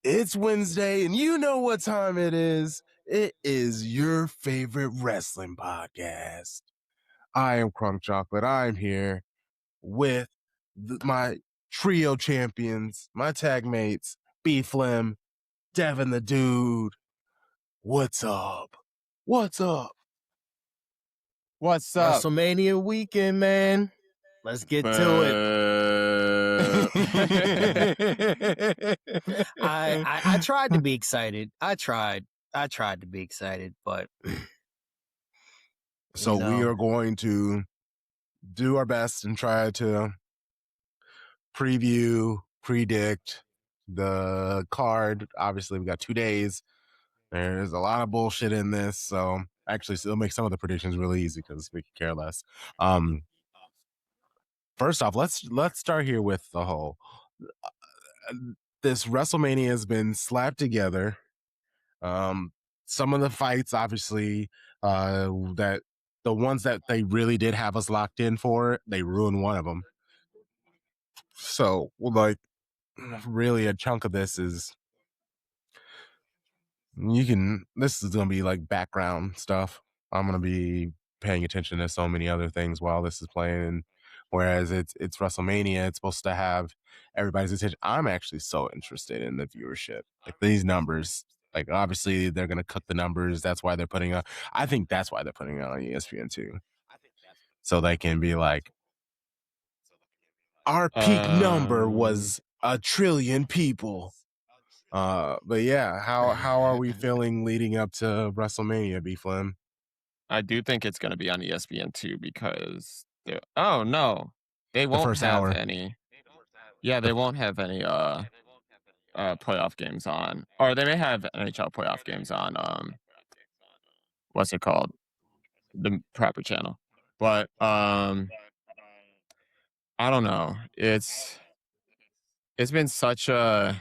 It's Wednesday, and you know what time it is. It is your favorite wrestling podcast. I am Crunk Chocolate. I'm here with my trio champions, my tag mates, B Flim, Devin the Dude. What's up? What's up? What's up? WrestleMania weekend, man. Let's get to it. I tried to be excited. I tried to be excited, but So we are going to do our best and try to predict the card. Obviously, we got 2 days. There's a lot of bullshit in this, so actually it'll make some of the predictions really easy because we could care less. First off, let's start here with the whole this WrestleMania has been slapped together. Some of the fights, obviously, that the ones that they really did have us locked in for, they ruined one of them. So, like, really, a chunk of this is this is gonna be like background stuff. I'm gonna be paying attention to so many other things while this is playing. Whereas it's WrestleMania, it's supposed to have everybody's attention. I'm actually so interested in the viewership, like these numbers. Like, obviously they're gonna cut the numbers. That's why they're putting on. I think that's why they're putting it on ESPN too, so they can be like, our peak number was 1 trillion people. But yeah, how are we feeling leading up to WrestleMania, B Flim? I do think it's going to be on ESPN too because oh no, they won't first have hour. any. Yeah, they won't have any playoff games on, or they may have NHL playoff games on what's it called, the proper channel. But I don't know. It's been such a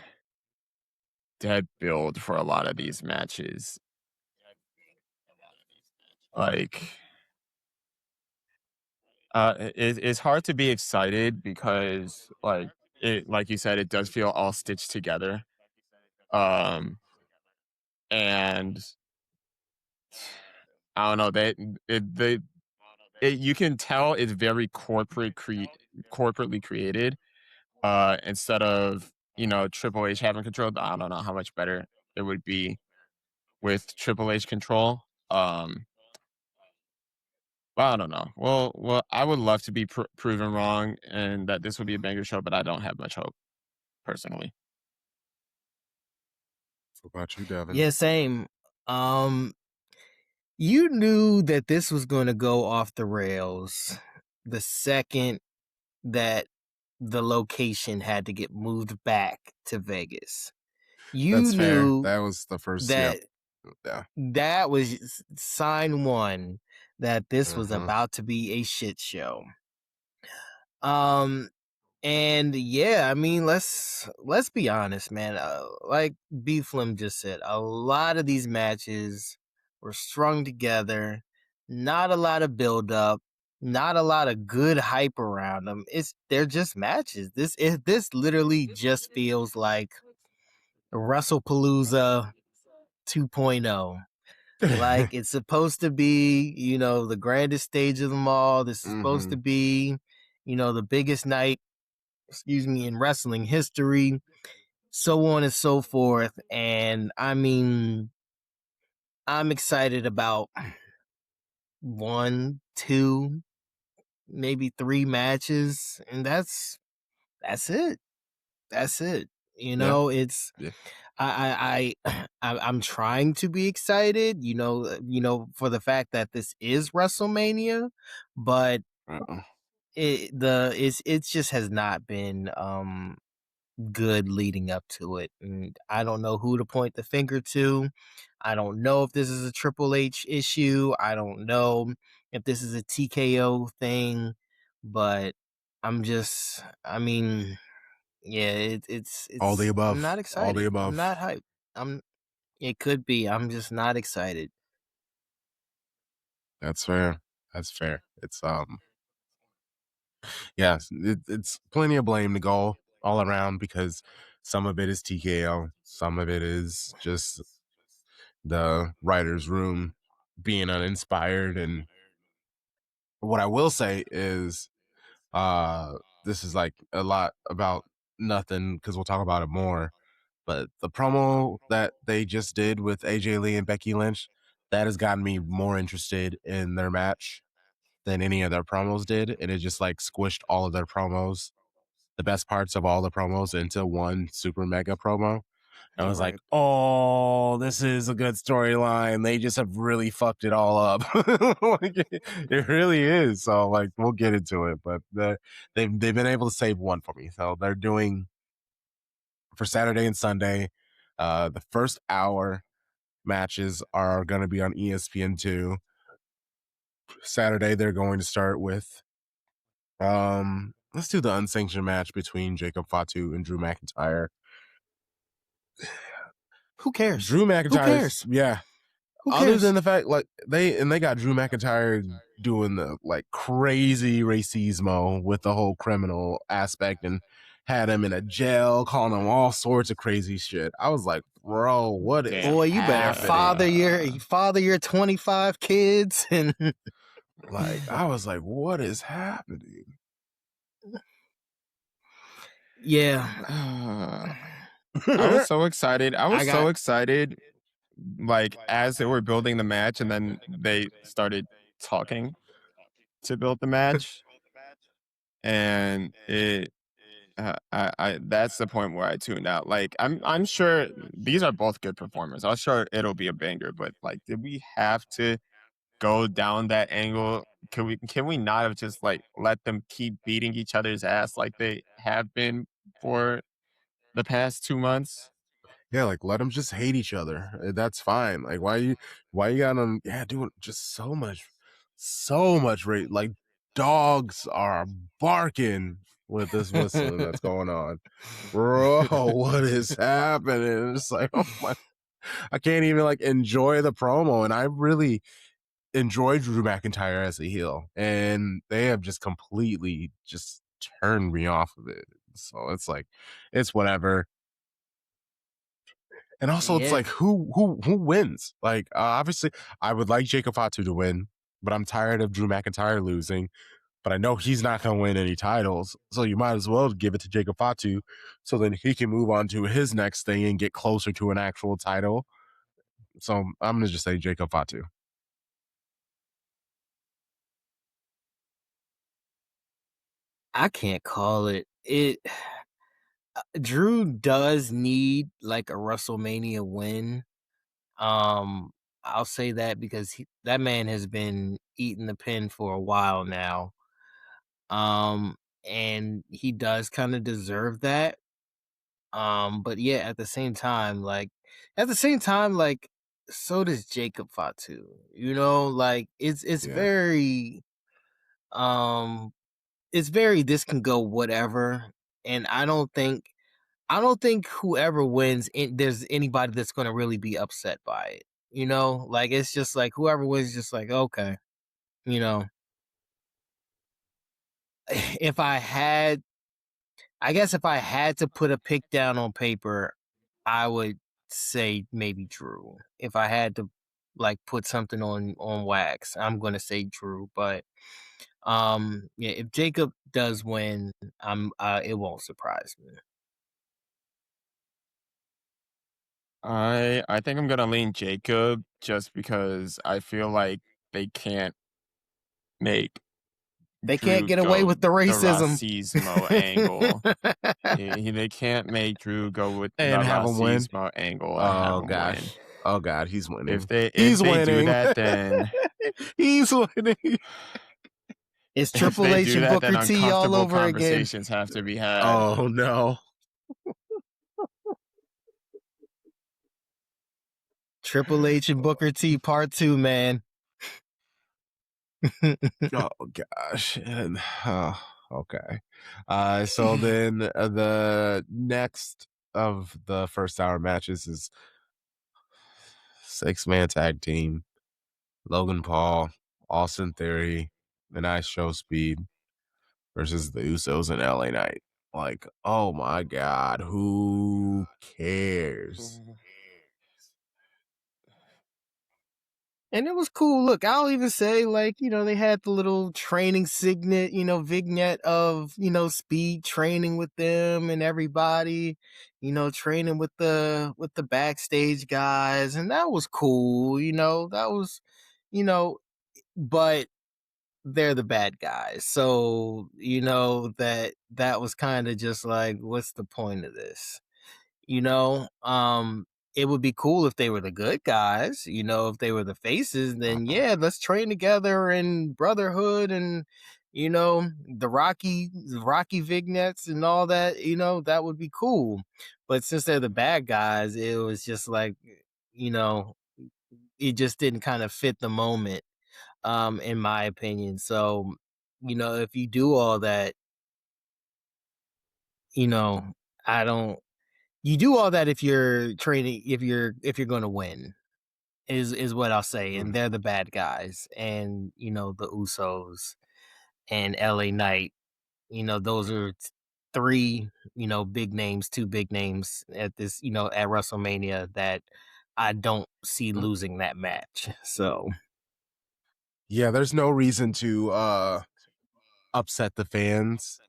dead build for a lot of these matches. Like, it's hard to be excited because, like you said, it does feel all stitched together. And I don't know, you can tell it's very corporately created. Instead of Triple H having control, I don't know how much better it would be with Triple H control. Well, I don't know. Well, I would love to be proven wrong and that this would be a banger show, but I don't have much hope, personally. What about you, Devin? yeah, same. You knew that this was going to go off the rails the second that the location had to get moved back to Vegas. You That's fair. knew That was the first. that Yeah. that was sign one that this was about to be a shit show. And yeah, I mean, let's be honest, man. Like B Flim just said, a lot of these matches were strung together, not a lot of build up, not a lot of good hype around them. They're just matches. This literally just feels like WrestlePalooza 2.0. Like, it's supposed to be, the grandest stage of them all. This is supposed to be, the biggest night, in wrestling history, so on and so forth. And I mean, I'm excited about 1, 2, maybe 3 matches, and that's it. That's it. It's I'm trying to be excited, for the fact that this is WrestleMania, but it just has not been good leading up to it. And I don't know who to point the finger to. I don't know if this is a Triple H issue. I don't know if this is a TKO thing, but I mean, yeah, it's all the above. I'm not excited. All the above. I'm not hyped. It could be. I'm just not excited. That's fair. That's fair. It's yes, it's plenty of blame to go all around because Some of it is TKO. Some of it is just the writer's room being uninspired. And what I will say is, this is like a lot about nothing because we'll talk about it more. But the promo that they just did with AJ Lee and Becky Lynch, that has gotten me more interested in their match than any of their promos did. And it just like squished all of their promos, the best parts of all the promos, into one super mega promo. I was like, oh, this is a good storyline. They just have really fucked it all up. Like, it really is. So, like, we'll get into it, but they've been able to save one for me. So they're doing for Saturday and Sunday. The first hour matches are going to be on ESPN2. Saturday, they're going to start with let's do the unsanctioned match between Jacob Fatu and Drew McIntyre. Who cares? Drew McIntyre. Who cares? Yeah. Who Other cares? than the fact, like they got Drew McIntyre doing the like crazy racismo with the whole criminal aspect and had him in a jail, calling him all sorts of crazy shit. I was like, bro, what is Boy, you better father your 25 kids and like I was like, what is happening? Yeah. I was so excited. I was so excited, like, as they were building the match, and then they started talking to build the match. And it, I that's the point where I tuned out. Like, I'm sure these are both good performers. I'm sure it'll be a banger, but like, did we have to go down that angle? Can we not have just like let them keep beating each other's ass like they have been for the past 2 months? Yeah, like let them just hate each other. That's fine. Like why you got them? Yeah, doing just so much rate. Like dogs are barking with this whistling that's going on, bro. What is happening? It's like, oh my, I can't even like enjoy the promo, and I really enjoy Drew McIntyre as a heel, and they have just completely just turned me off of it. So it's like, it's whatever. And also, it's like who wins? Like, obviously, I would like Jacob Fatu to win, but I'm tired of Drew McIntyre losing. But I know he's not going to win any titles, so you might as well give it to Jacob Fatu, so then he can move on to his next thing and get closer to an actual title. So I'm going to just say Jacob Fatu. I can't call it. Drew does need like a WrestleMania win. I'll say that because that man has been eating the pin for a while now. And he does kind of deserve that. But yeah, at the same time, like so does Jacob Fatu. You know, like it's very it's very this can go whatever. And I don't think whoever wins, there's anybody that's going to really be upset by it. You know, like it's just like whoever wins, just like okay, you know. If I had to put a pick down on paper, I would say maybe Drew. If I had to like put something on wax, I'm gonna say Drew. But yeah, if Jacob does win, it won't surprise me. I think I'm gonna lean Jacob just because I feel like they can't make Drew get away with the racism. racismo angle. They can't make Drew go with the And have him win. racismo angle. Oh gosh. Win. Oh god, he's winning. If they do that, then he's winning. It's Triple H and Booker T all over again. Conversations have to be had. Oh no. Triple H and Booker T Part 2, man. Oh gosh. And, okay. So then the next of the first hour matches is 6-man tag team. Logan Paul, Austin Theory, and I Show Speed versus the Usos and LA Knight. Like, oh my God, who cares? And it was cool. Look, I'll even say, like, they had the little training vignette of, Speed training with them and everybody, training with the backstage guys, and that was cool. That was, but they're the bad guys, so that was kind of just like, what's the point of this? you know um it would be cool if they were the good guys. If they were the faces, then yeah, let's train together in brotherhood, and the Rocky vignettes and all that. That would be cool. But since they're the bad guys, it was just like, you know it just didn't kind of fit the moment, in my opinion. So, if you do all that, you know I don't you do all that if you're training, if you're going to win, is what I'll say. And they're the bad guys, and the Usos and LA Knight. Those are three, big names, two big names at this, at WrestleMania, that I don't see losing that match. So Yeah, there's no reason to upset the fans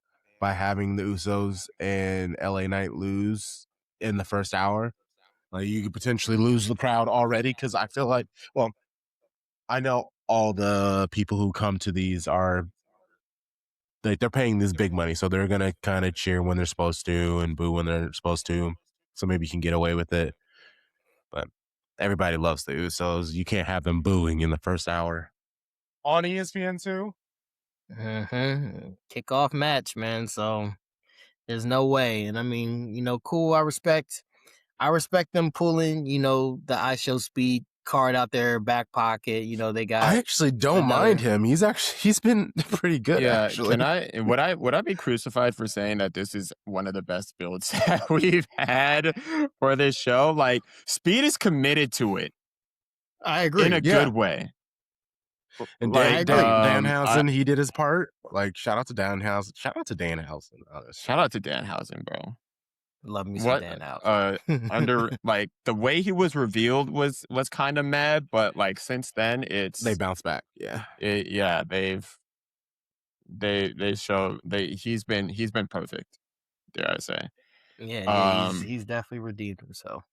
by having the Usos and LA Knight lose in the first hour. Like, you could potentially lose the crowd already, because I feel like, well, I know all the people who come to these are, like, they're paying this big money, so they're gonna kind of cheer when they're supposed to and boo when they're supposed to. So maybe you can get away with it. But everybody loves the Usos. You can't have them booing in the first hour on ESPN too. kickoff match, man. So there's no way. And I mean, cool. I respect them pulling, the I Show Speed card out their back pocket. They got I actually don't mind him. He's been pretty good, Yeah, actually. would I be crucified for saying that this is one of the best builds that we've had for this show? Like, Speed is committed to it I agree. in a Yeah. good way. And Like, Danhausen, he did his part. Like, shout out to Danhausen. Shout out to Danhausen. Shout out to Danhausen, bro. Love me some Dan out. Like, the way he was revealed was kind of mad, but like since then they bounced back. Yeah. He's been perfect, dare I say. Yeah, he's definitely redeemed himself.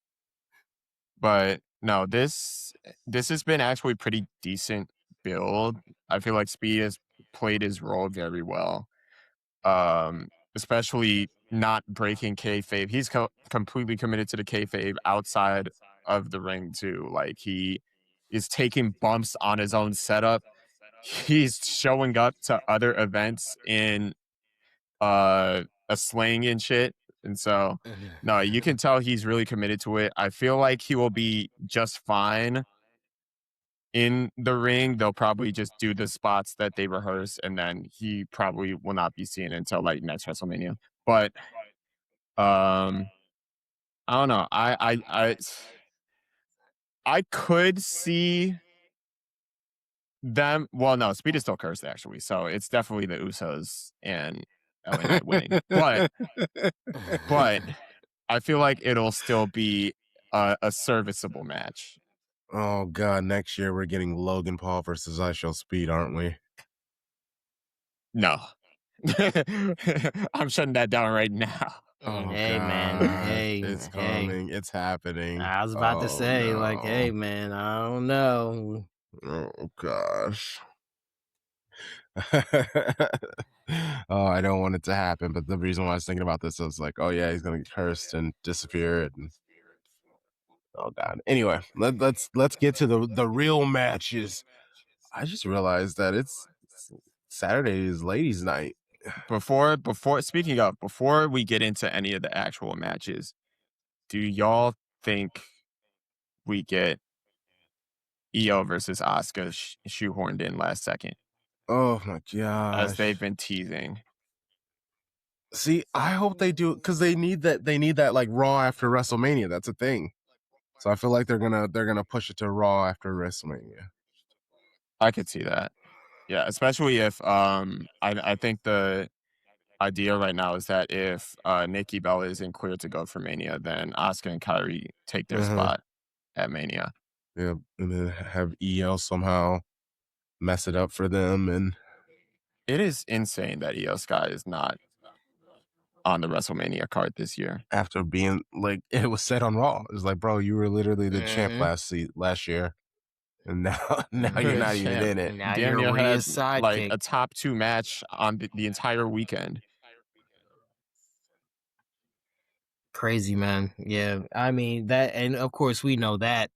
But no, this has been actually pretty decent build. I feel like Speed has played his role very well. Especially not breaking kayfabe. He's completely committed to the kayfabe outside of the ring too. Like, he is taking bumps on his own setup. He's showing up to other events in a sling and shit. And so, no, you can tell he's really committed to it. I feel like he will be just fine in the ring. They'll probably just do the spots that they rehearse, and then he probably will not be seen until like next WrestleMania. But I don't know. I could see them. Well, no, Speed is still cursed actually, so it's definitely the Usos and LA Knight winning. But I feel like it'll still be a serviceable match. Oh God! Next year we're getting Logan Paul versus I Show Speed, aren't we? No. I'm shutting that down right now. Oh Hey, God. man. Hey, it's hey. coming. It's happening. I was about to say, no. like, hey, man, I don't know. Oh gosh. Oh, I don't want it to happen, but the reason why I was thinking about this, I was like, oh yeah, he's gonna get cursed and disappear. And oh God. Anyway, let's get to the real matches. I just realized that it's Saturday is ladies' night. Before we get into any of the actual matches, do y'all think we get Io versus Asuka shoehorned in last second, Oh my gosh. as they've been teasing? See, I hope they do, because they need that like Raw after WrestleMania. That's a thing. So I feel like they're gonna push it to Raw after WrestleMania. I could see that. Yeah, especially if I think idea right now is that if Nikki Bella isn't cleared to go for Mania, then Asuka and Kyrie take their spot at Mania. Yeah, and then have EO somehow mess it up for them. And it is insane that EO Sky is not on the WrestleMania card this year. After being like, it was said on Raw, it was like, bro, you were literally the champ last year, and now you're not even in it. Now Damn you're near had sidekick. like a top 2 match on the entire weekend. Crazy, man. Yeah, I mean that, and of course we know that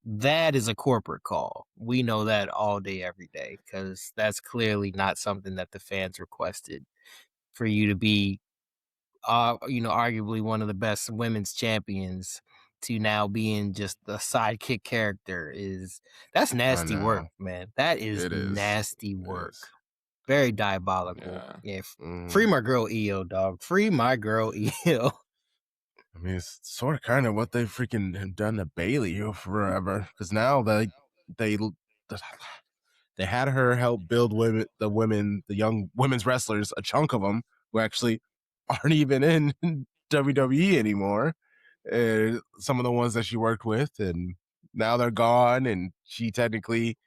is a corporate call. We know that all day, every day, because that's clearly not something that the fans requested. For you to be, arguably one of the best women's champions, to now being just a sidekick character that's nasty work, man. That is nasty work. Very diabolical. Yeah. Free my girl EO, dog. Free my girl EO. I mean, it's sort of kind of what they freaking have done to Bailey forever. Because now they had her help build the young women's wrestlers, a chunk of them who actually aren't even in WWE anymore. Some of the ones that she worked with, and now they're gone. And she technically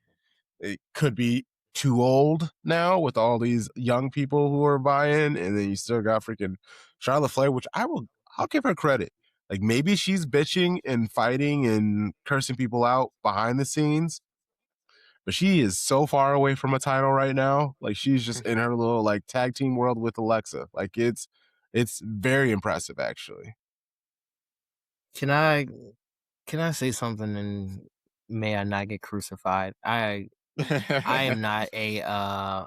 it could be too old now with all these young people who are buying. And then you still got freaking Charlotte Flair, which I'll give her credit. Like, maybe she's bitching and fighting and cursing people out behind the scenes, but she is so far away from a title right now. Like, she's just in her little like tag team world with Alexa. Like, it's very impressive, actually. Can I say something, and may I not get crucified? I am not a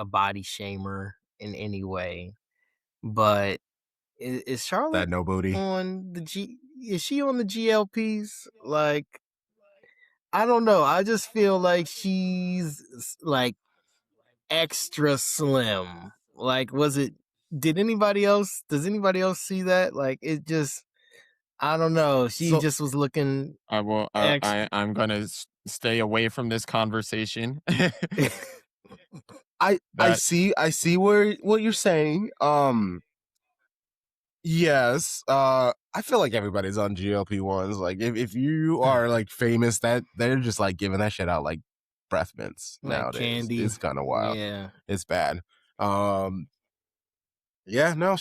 body shamer in any way, but is Charlotte that no booty on is she on the GLPs? Like, I don't know. I just feel like she's like extra slim. Like, does anybody else see that? Like, it just, I don't know. She just was looking. I'm gonna stay away from this conversation. I see what you're saying. Yes. I feel like everybody's on GLP-1s. Like, if you are like famous, that they're just like giving that shit out like breath mints like nowadays. Candy. It's kind of wild. Yeah, it's bad. Yeah, no,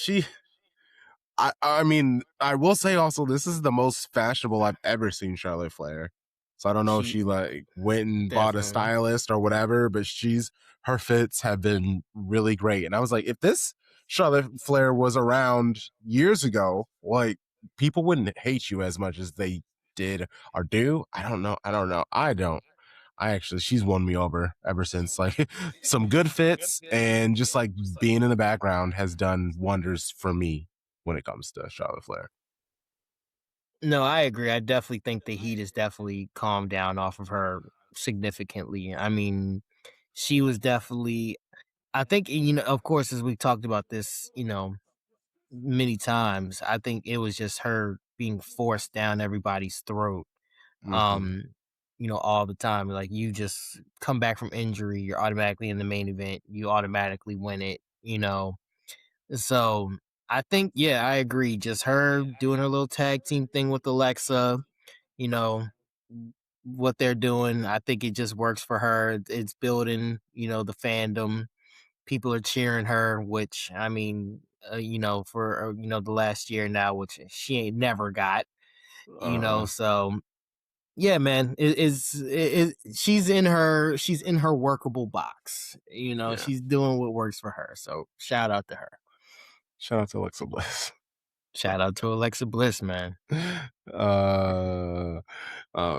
I mean, I will say also, this is the most fashionable I've ever seen Charlotte Flair. So I don't know if she like went and bought a stylist or whatever, but her fits have been really great. And I was like, if this Charlotte Flair was around years ago, like, people wouldn't hate you as much as they did or do. I don't know. She's won me over ever since. Like, some good fits and just like being in the background has done wonders for me when it comes to Charlotte Flair. No, I agree. I definitely think the heat has definitely calmed down off of her significantly. I mean, she was definitely, I think, of course, as we talked about this, many times, I think it was just her being forced down everybody's throat. All the time. Like, you just come back from injury, you're automatically in the main event, you automatically win it, So I think, yeah, I agree. Just her doing her little tag team thing with Alexa, what they're doing, I think it just works for her. It's building, the fandom. People are cheering her, which, I mean, for, the last year now, which she ain't never got, so yeah, man, she's in her workable box. She's doing what works for her. So shout out to her. Shout out to Alexa Bliss. Shout out to Alexa Bliss, man.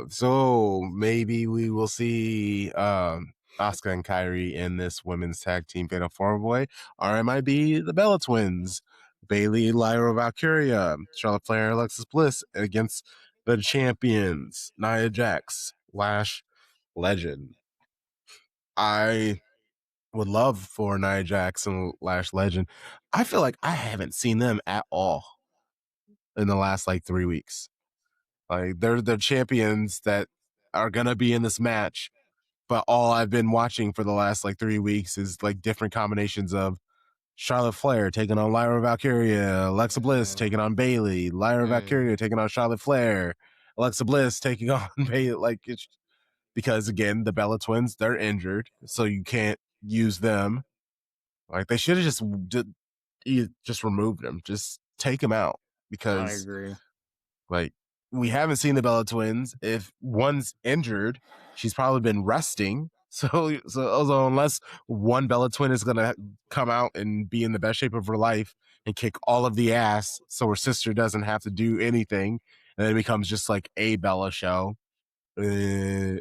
So maybe we will see Asuka and Kyrie in this women's tag team fatal four-way, or it might be the Bella Twins, Bayley, Lyra Valkyria, Charlotte Flair, Alexis Bliss against the champions, Nia Jax, Lash Legend. I would love for Nia Jax and Lash Legend. I feel like I haven't seen them at all in the last like 3 weeks. Like, they're the champions that are gonna be in this match, but all I've been watching for the last like 3 weeks is like different combinations of Charlotte Flair taking on Lyra Valkyria, Alexa Bliss taking on Bayley, Lyra Valkyria taking on Charlotte Flair, Alexa Bliss taking on Bayley. Like, it's because again, the Bella Twins, they're injured, so you can't use them. Like, they should have just removed them, just take them out, because I agree. like, we haven't seen the Bella Twins. If one's injured, she's probably been resting. So unless one Bella Twin is gonna come out and be in the best shape of her life and kick all of the ass, so her sister doesn't have to do anything, and then it becomes just like a Bella show. I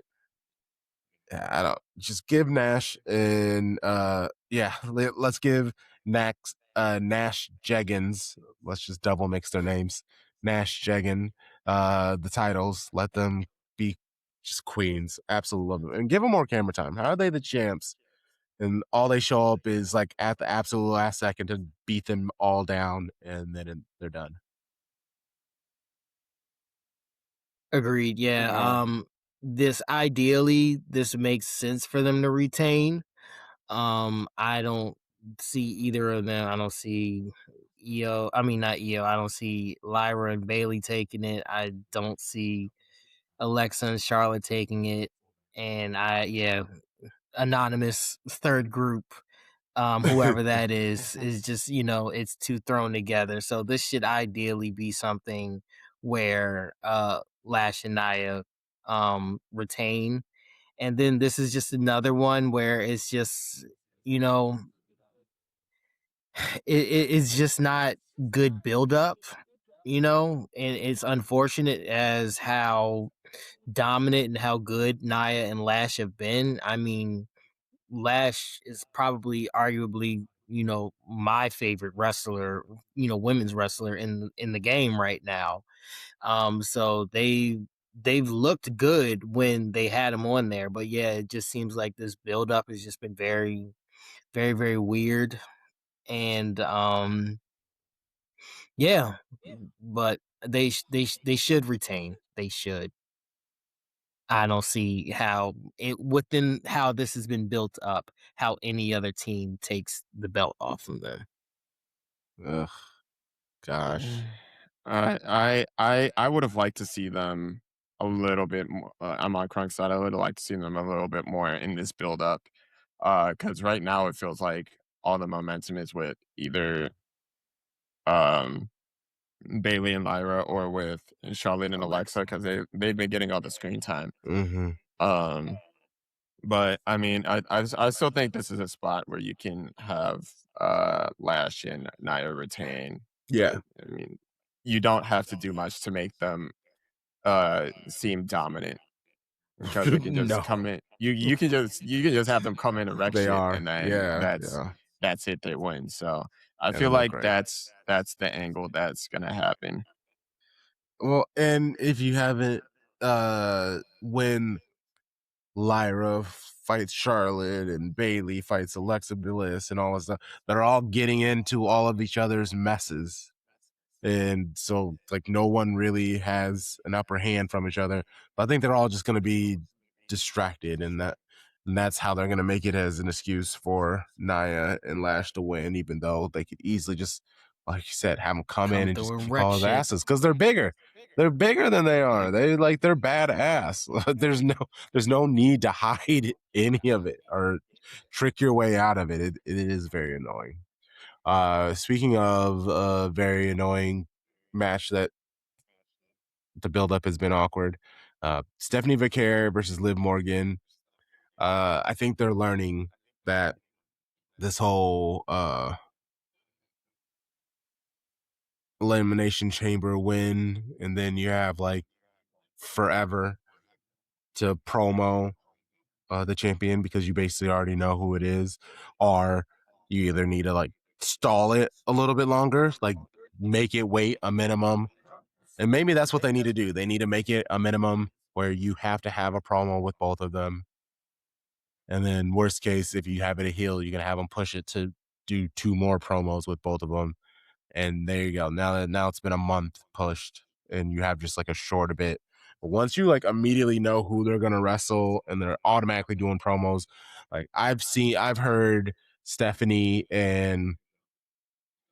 don't just give Nash and let's give Nash Jeggins. Let's just double mix their names. Nash Jeggin, the titles. Let them be just queens. Absolutely love them. And give them more camera time. How are they the champs? And all they show up is like at the absolute last second to beat them all down, and then they're done. Agreed. Yeah. This makes sense for them to retain. I don't see either of them. I don't see Io. I mean, not Io. I don't see Lyra and Bayley taking it. I don't see Alexa and Charlotte taking it. And anonymous third group, whoever that is just, it's two thrown together. So this should ideally be something where Lash and Nia retain. And then this is just another one where it's just, it's just not good buildup, and it's unfortunate as how dominant and how good Nia and Lash have been. I mean, Lash is probably arguably, my favorite wrestler, women's wrestler in the game right now. So they've looked good when they had him on there, but yeah, it just seems like this build up has just been very, very, very weird. And yeah, but they should retain. They should. I don't see how within how this has been built up, how any other team takes the belt off of them. Ugh, gosh. I would have liked to see them a little bit more. I'm on Crunk's side. I would have liked to see them a little bit more in this build up, because right now it feels like all the momentum is with either um Bailey and Lyra or with Charlotte and Alexa, because they've been getting all the screen time. Mm-hmm. But I mean, I still think this is a spot where you can have Lash and Nia retain. Yeah. I mean, you don't have to do much to make them seem dominant, because they can just come in. You can just have them come in and wreck They shit, are. and then Yeah. that's it. They win. So I Yeah, feel they look like great. that's the angle that's gonna happen. Well, and if you haven't, when Lyra fights Charlotte and Bayley fights Alexa Bliss and all this stuff, they're all getting into all of each other's messes. And so, like, no one really has an upper hand from each other. But I think they're all just going to be distracted, and that's how they're going to make it as an excuse for Nia and Lash to win, even though they could easily just, like you said, have them come in and just kick all his asses, because they're bigger. They're bigger than they are. They're badass. There's no need to hide any of it or trick your way out of it. It is very annoying. Speaking of a very annoying match that the buildup has been awkward, Stephanie Vicaire versus Liv Morgan. I think they're learning that this whole elimination chamber win, and then you have like forever to promo the champion, because you basically already know who it is, or you either need to like stall it a little bit longer, like make it wait a minimum. And maybe that's what they need to do. They need to make it a minimum where you have to have a promo with both of them. And then worst case, if you have it a heel, you're going to have them push it to do 2 more promos with both of them. And there you go. Now it's been a month pushed, and you have just like a short bit. But once you like immediately know who they're going to wrestle and they're automatically doing promos, like I've heard Stephanie and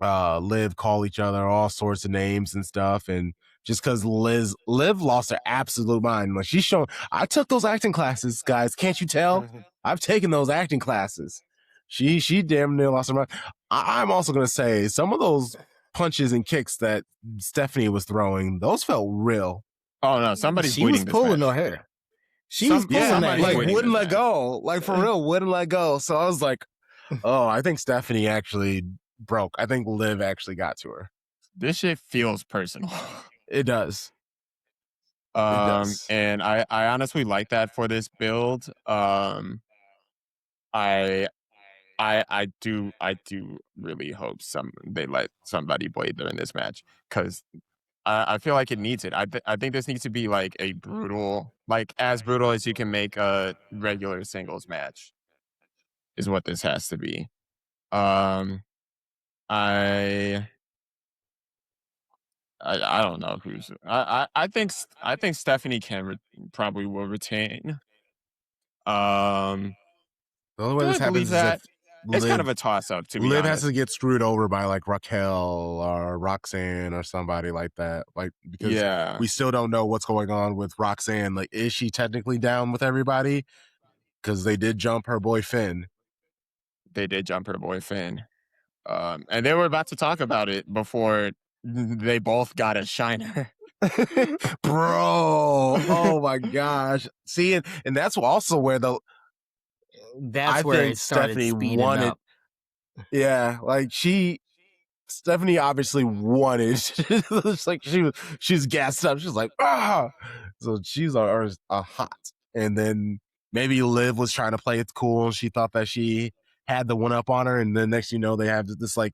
Liv call each other all sorts of names and stuff, and just because Liv lost her absolute mind. Like she's shown, I took those acting classes, guys. Can't you tell? I've taken those acting classes. She damn near lost her mind. I'm also gonna say some of those punches and kicks that Stephanie was throwing, those felt real. Oh no, somebody's she was bleeding this pulling match. her hair. She was pulling that somebody's hair. bleeding wouldn't this let match. go. Like for real, wouldn't let go. So I was like, oh, I think Stephanie actually broke. I think Liv actually got to her. This shit feels personal. It does. It does. And I honestly like that for this build. I do really hope they let somebody blade them in this match, because I feel like it needs it. I think this needs to be like a brutal, like as brutal as you can make a regular singles match, is what this has to be. I don't know who's. I think Stephanie probably will retain. The only way this happens is if it's kind of a toss up, to be Liv honest. has to get screwed over by like Raquel or Roxanne or somebody like that. Like, because we still don't know what's going on with Roxanne. Like, is she technically down with everybody? Because they did jump her boy Finn. And they were about to talk about it before they both got a shiner. Bro, oh my gosh. See, and that's also where That's where it started Stephanie speeding wanted up. Yeah, like Stephanie obviously wanted. It's like she's gassed up. She's like, ah. So she's a hot. And then maybe Liv was trying to play it cool, and she thought that she had the one up on her. And then next, they have this like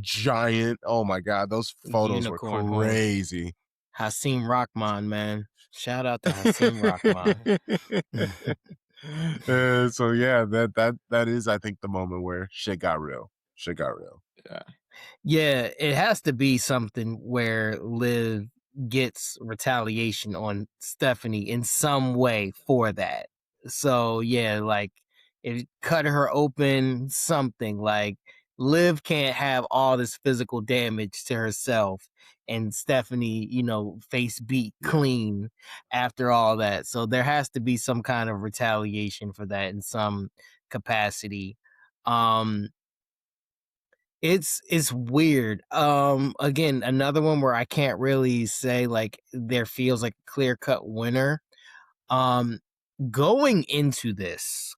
giant. Oh my god, those photos Unicorn were crazy. Hasim Rahman, man. Shout out to Hasim Rahman. So yeah, that is, I think, the moment where shit got real. Yeah, it has to be something where Liv gets retaliation on Stephanie in some way for that. So yeah, like it cut her open, something like Liv can't have all this physical damage to herself and Stephanie, face beat clean after all that. So there has to be some kind of retaliation for that in some capacity. It's weird. Again, another one where I can't really say like there feels like a clear-cut winner. Going into this,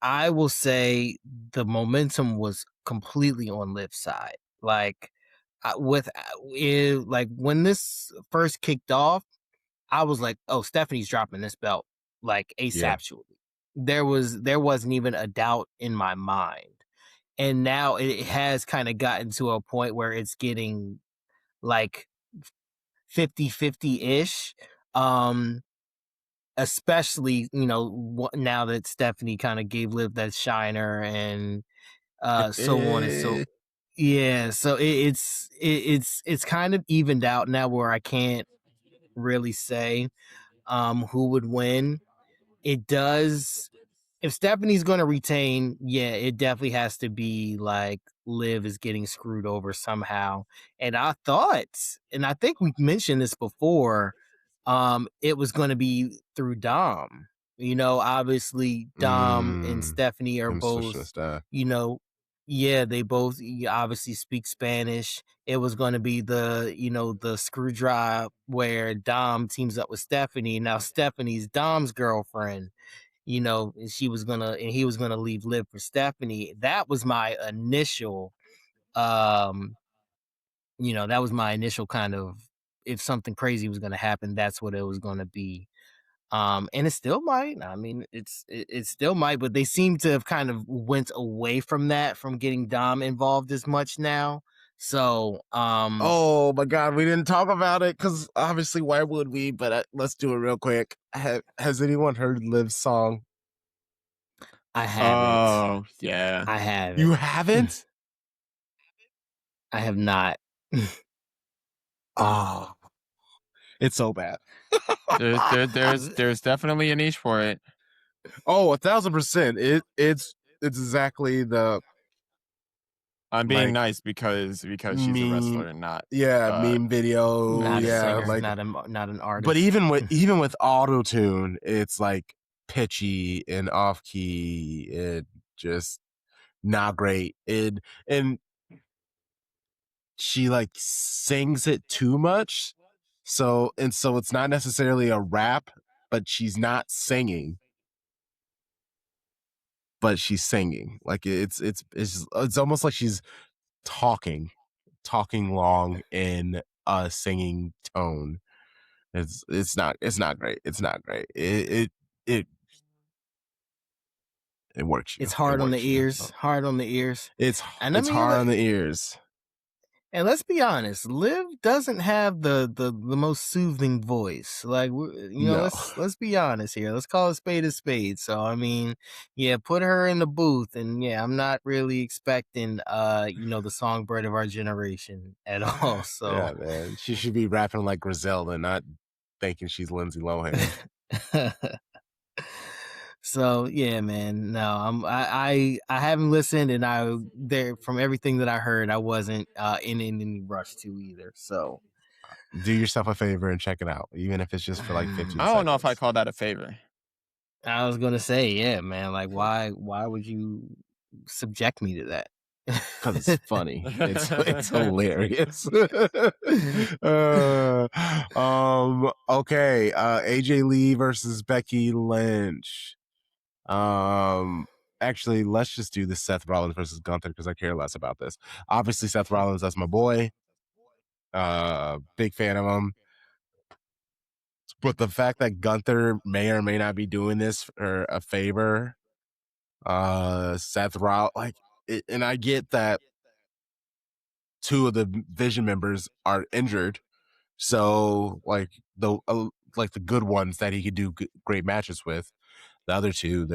I will say the momentum was completely on Liv's side. Like like when this first kicked off, I was like, "Oh, Stephanie's dropping this belt like asaptually." There wasn't even a doubt in my mind. And now it has kind of gotten to a point where it's getting like 50-50-ish. Especially, now that Stephanie kind of gave Liv that shiner and so on and so. Yeah, so it's kind of evened out now where I can't really say who would win. It does. If Stephanie's going to retain, yeah, it definitely has to be like Liv is getting screwed over somehow. And I think we mentioned this before, it was going to be through Dom. Obviously Dom and Stephanie are both, they both obviously speak Spanish. It was going to be the screw job where Dom teams up with Stephanie. Now Stephanie's Dom's girlfriend. He was gonna leave Liv for Stephanie. That was my initial, that was my initial kind of, if something crazy was gonna happen, that's what it was gonna be. And it still might. I mean, it still might, but they seem to have kind of went away from that, from getting Dom involved as much now. So, oh my god, we didn't talk about it because obviously, why would we? But let's do it real quick. Has anyone heard Liv's song? I haven't. Oh yeah, I haven't. You haven't? I have not. Oh, it's so bad. there's definitely a niche for it. Oh, 1,000%. It's exactly the. I'm being nice because she's a wrestler and not meme video, not a singer, like not an artist. But even with auto tune, it's like pitchy and off key. It just not great. And she like sings it too much. So it's not necessarily a rap, but she's not singing. But she's singing. Like it's almost like she's talking long in a singing tone. It's not great. It's not great. It works you. It's hard on the ears. Hard on the ears. It's hard on the ears. And let's be honest, Liv doesn't have the most soothing voice. Like, No. let's be honest here. Let's call a spade. So I mean, yeah, put her in the booth, and yeah, I'm not really expecting the songbird of our generation at all. So yeah, man, she should be rapping like Griselda, not thinking she's Lindsay Lohan. So yeah, man. No, I haven't listened, and from everything that I heard, I wasn't in any rush to either. So do yourself a favor and check it out, even if it's just for like 15 seconds. I don't know if I call that a favor. I was gonna say, yeah, man. Like, why would you subject me to that? Because it's funny. It's hilarious. Okay. AJ Lee versus Becky Lynch. Actually, let's just do the Seth Rollins versus Gunther because I care less about this. Obviously, Seth Rollins, that's my boy. Big fan of him. But the fact that Gunther may or may not be doing this for a favor, Seth Rollins, and I get that two of the Vision members are injured, so the good ones that he could do great matches with. The other two,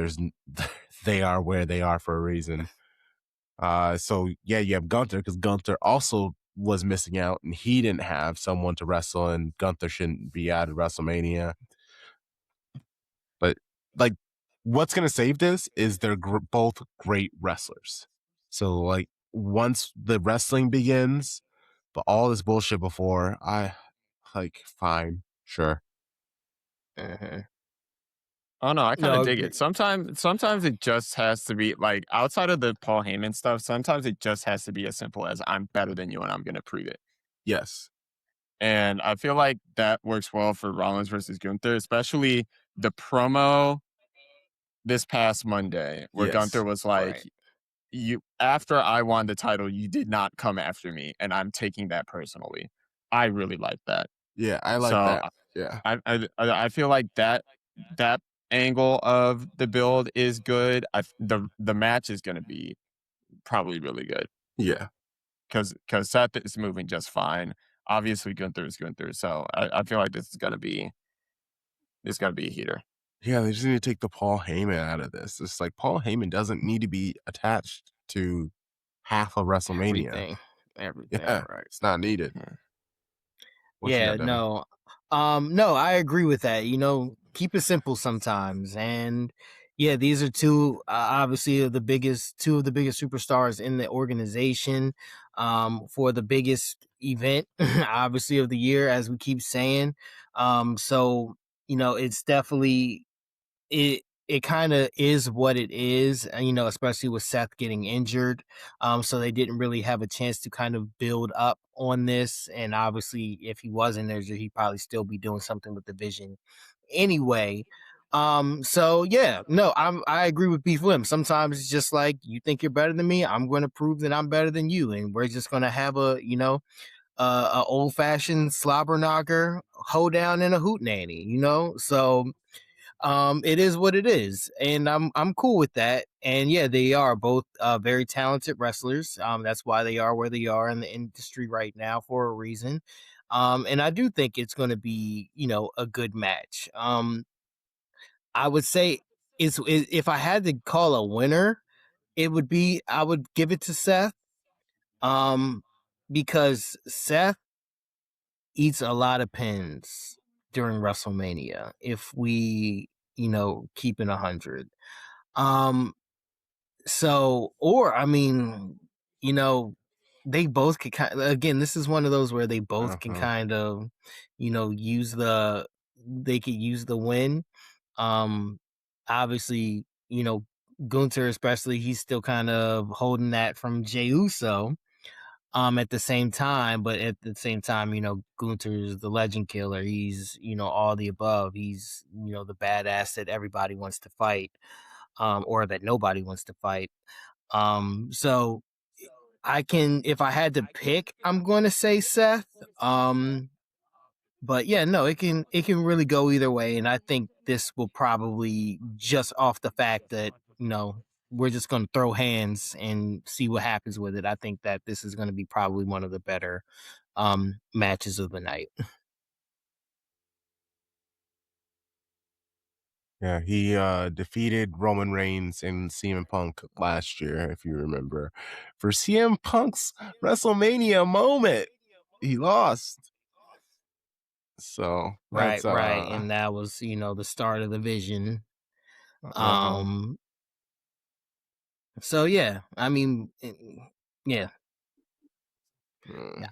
they are where they are for a reason. So yeah, you have Gunther because Gunther also was missing out, and he didn't have someone to wrestle, and Gunther shouldn't be out of WrestleMania. But what's gonna save this is they're both great wrestlers. So once the wrestling begins, but all this bullshit before, fine, sure. Uh-huh. Oh no, I kind of dig it. Sometimes it just has to be like outside of the Paul Heyman stuff. Sometimes it just has to be as simple as I'm better than you and I'm gonna prove it. Yes, and I feel like that works well for Rollins versus Gunther, especially the promo this past Monday where Gunther was like, right. "You after I won the title, you did not come after me, and I'm taking that personally." I really like that. Yeah, I like that. Yeah, I feel like that angle of the build is good. The match is going to be probably really good. Yeah, because Seth is moving just fine. Obviously, Gunther is Gunther, so I feel like this is going to be a heater. Yeah, they just need to take the Paul Heyman out of this. It's like Paul Heyman doesn't need to be attached to half of WrestleMania. Everything, yeah, right? It's not needed. Yeah, no. No, I agree with that. Keep it simple sometimes. And yeah, these are obviously two of the biggest superstars in the organization, for the biggest event, obviously, of the year, as we keep saying. So, it's definitely, it kind of is what it is, especially with Seth getting injured. So they didn't really have a chance to kind of build up on this. And obviously, if he wasn't injured, he'd probably still be doing something with the Vision anyway. So yeah, no, I agree with Beef Lim. Sometimes it's just like, you think you're better than me, I'm going to prove that I'm better than you, and we're just going to have a old fashioned slobber knocker, hoedown, and a hootenanny. So it is what it is, and I'm cool with that. And yeah, they are both very talented wrestlers. That's why they are where they are in the industry right now, for a reason. And I do think it's going to be, a good match. I would say if I had to call a winner, I would give it to Seth. Because Seth eats a lot of pins during WrestleMania, if we, keep it 100. So, or I mean, you know, they both could again, this is one of those where they both can kind of, use they could use the win. Obviously, Gunther especially, he's still kind of holding that from Jey Uso. At the same time, but at the same time, Gunther's the legend killer. He's, all the above. He's, the badass that everybody wants to fight, or that nobody wants to fight. So if I had to pick, I'm going to say Seth. But yeah, no, it can really go either way. And I think this will probably, just off the fact that, we're just going to throw hands and see what happens with it. I think that this is going to be probably one of the better matches of the night. Yeah, he defeated Roman Reigns and CM Punk last year, if you remember. For CM Punk's WrestleMania moment, he lost. So that's Right. And that was, the start of the vision. So yeah, I mean, yeah.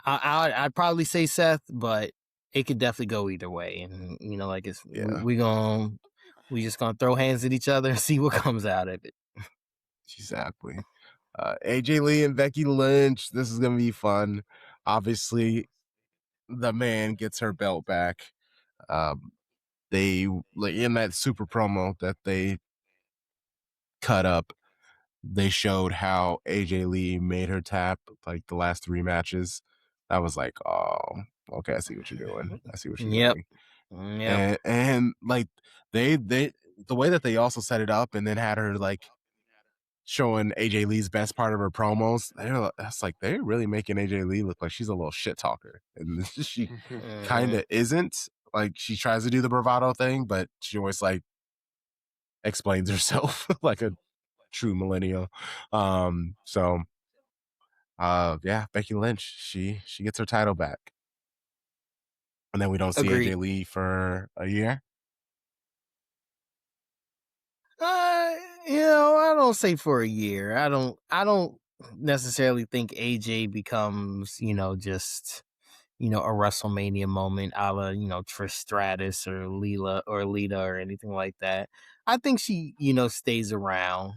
I'd probably say Seth, but it could definitely go either way. And like we just gonna throw hands at each other and see what comes out of it. Exactly. AJ Lee and Becky Lynch. This is gonna be fun. Obviously, the man gets her belt back. They in that super promo that they cut up, they showed how AJ Lee made her tap like the last 3 matches. That was like, oh, okay, I see what you're doing. I see what you're Yep. doing. Yep. And like they the way that they also set it up and then had her like showing AJ Lee's best part of her promos, that's like they're really making AJ Lee look like she's a little shit talker. And she kind of isn't. Like she tries to do the bravado thing, but she always like explains herself like a true millennial. So yeah, Becky Lynch, she gets her title back. And then we don't see Agreed. AJ Lee for a year. I don't say for a year. I don't necessarily think AJ becomes, just a WrestleMania moment a la, Trish Stratus or Leela or Lita or anything like that. I think she, stays around.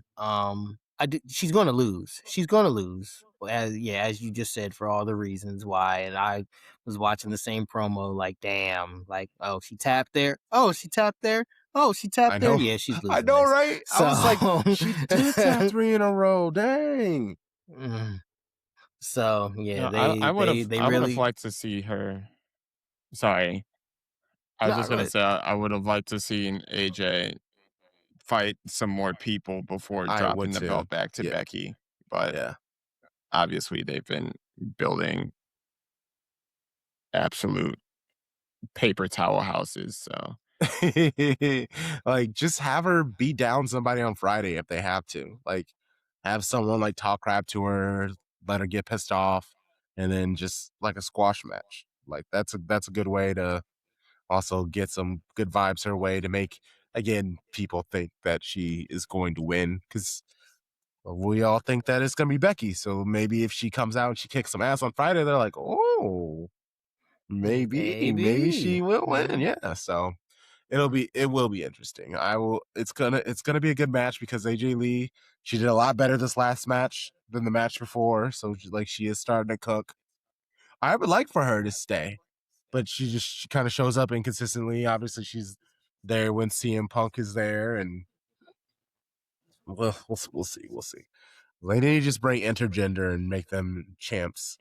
She's going to lose. She's going to lose. As you just said, for all the reasons why. And I was watching the same promo, like, damn, like, oh, she tapped there. Oh, she tapped there. Oh, she tapped there. Yeah, she's losing. I know, this. right? So, I was like, she did tap 3 in a row. Dang. So yeah, I would really have liked to see her. Sorry, I was just gonna say I would have liked to see AJ fight some more people before dropping the belt back to Becky, but obviously they've been building absolute paper towel houses. So like just have her beat down somebody on Friday if they have to. Like have someone like talk crap to her, let her get pissed off, and then just like a squash match. Like that's a good way to also get some good vibes her way to make again people think that she is going to win because we all think that it's gonna be Becky. So maybe if she comes out and she kicks some ass on Friday, they're like, oh, maybe she will win. Yeah. So it will be interesting. It's gonna be a good match because AJ Lee, she did a lot better this last match than the match before. So like she is starting to cook. I would like for her to stay, but she kind of shows up inconsistently. Obviously, she's there when CM Punk is there, and we'll see. Like, they need to just bring intergender and make them champs.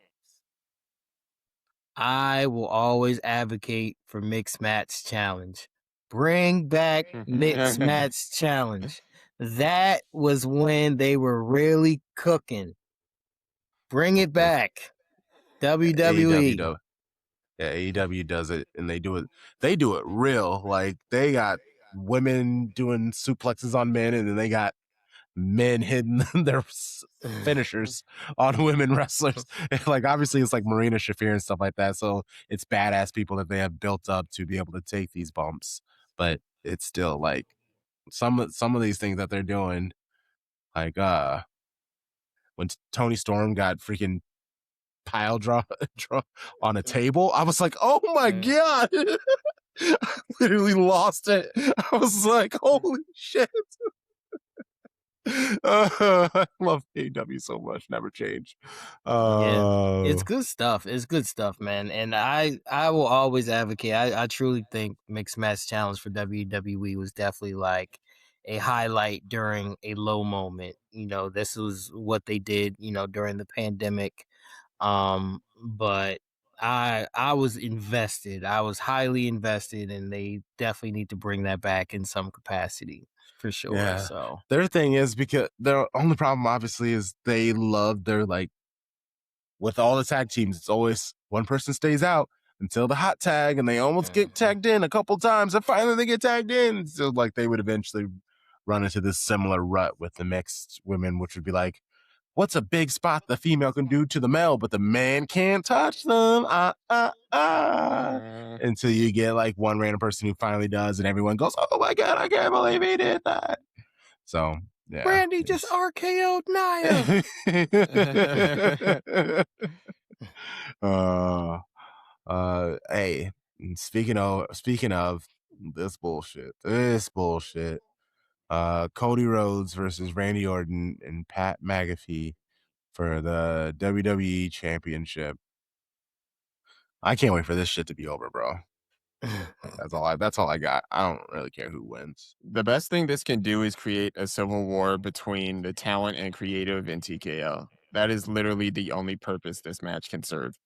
I will always advocate for mixed match challenge. Bring back mixed match challenge. That was when they were really cooking. Bring it back. WWE. Yeah, AEW does it, and they do it real. Like they got women doing suplexes on men, and then they got men hitting their finishers on women wrestlers. Like obviously it's like Marina Shafir and stuff like that. So it's badass people that they have built up to be able to take these bumps. But it's still like some of these things that they're doing, like when Tony Storm got freaking pile draw on a table, I was like, oh my God. I literally lost it. I was like, holy shit. I love AEW so much. Never change. It's good stuff. It's good stuff, man. And I will always advocate. I truly think Mixed Match Challenge for WWE was definitely like a highlight during a low moment. This was what they did, during the pandemic. But I was invested. I was highly invested, and they definitely need to bring that back in some capacity for sure. Yeah. So Their thing is, because their only problem obviously is they love their, like, with all the tag teams, it's always one person stays out until the hot tag, and they almost get tagged in a couple times, and finally they get tagged in. So like they would eventually run into this similar rut with the mixed women, which would be like, what's a big spot the female can do to the male, but the man can't touch them? Until you get like one random person who finally does, and everyone goes, oh my God, I can't believe he did that. So yeah, Brandy just RKO'd Nia. Hey, speaking of this bullshit, Cody Rhodes versus Randy Orton and Pat McAfee for the WWE Championship. I can't wait for this shit to be over, bro. That's all I got. I don't really care who wins. The best thing this can do is create a civil war between the talent and creative in TKO. That is literally the only purpose this match can serve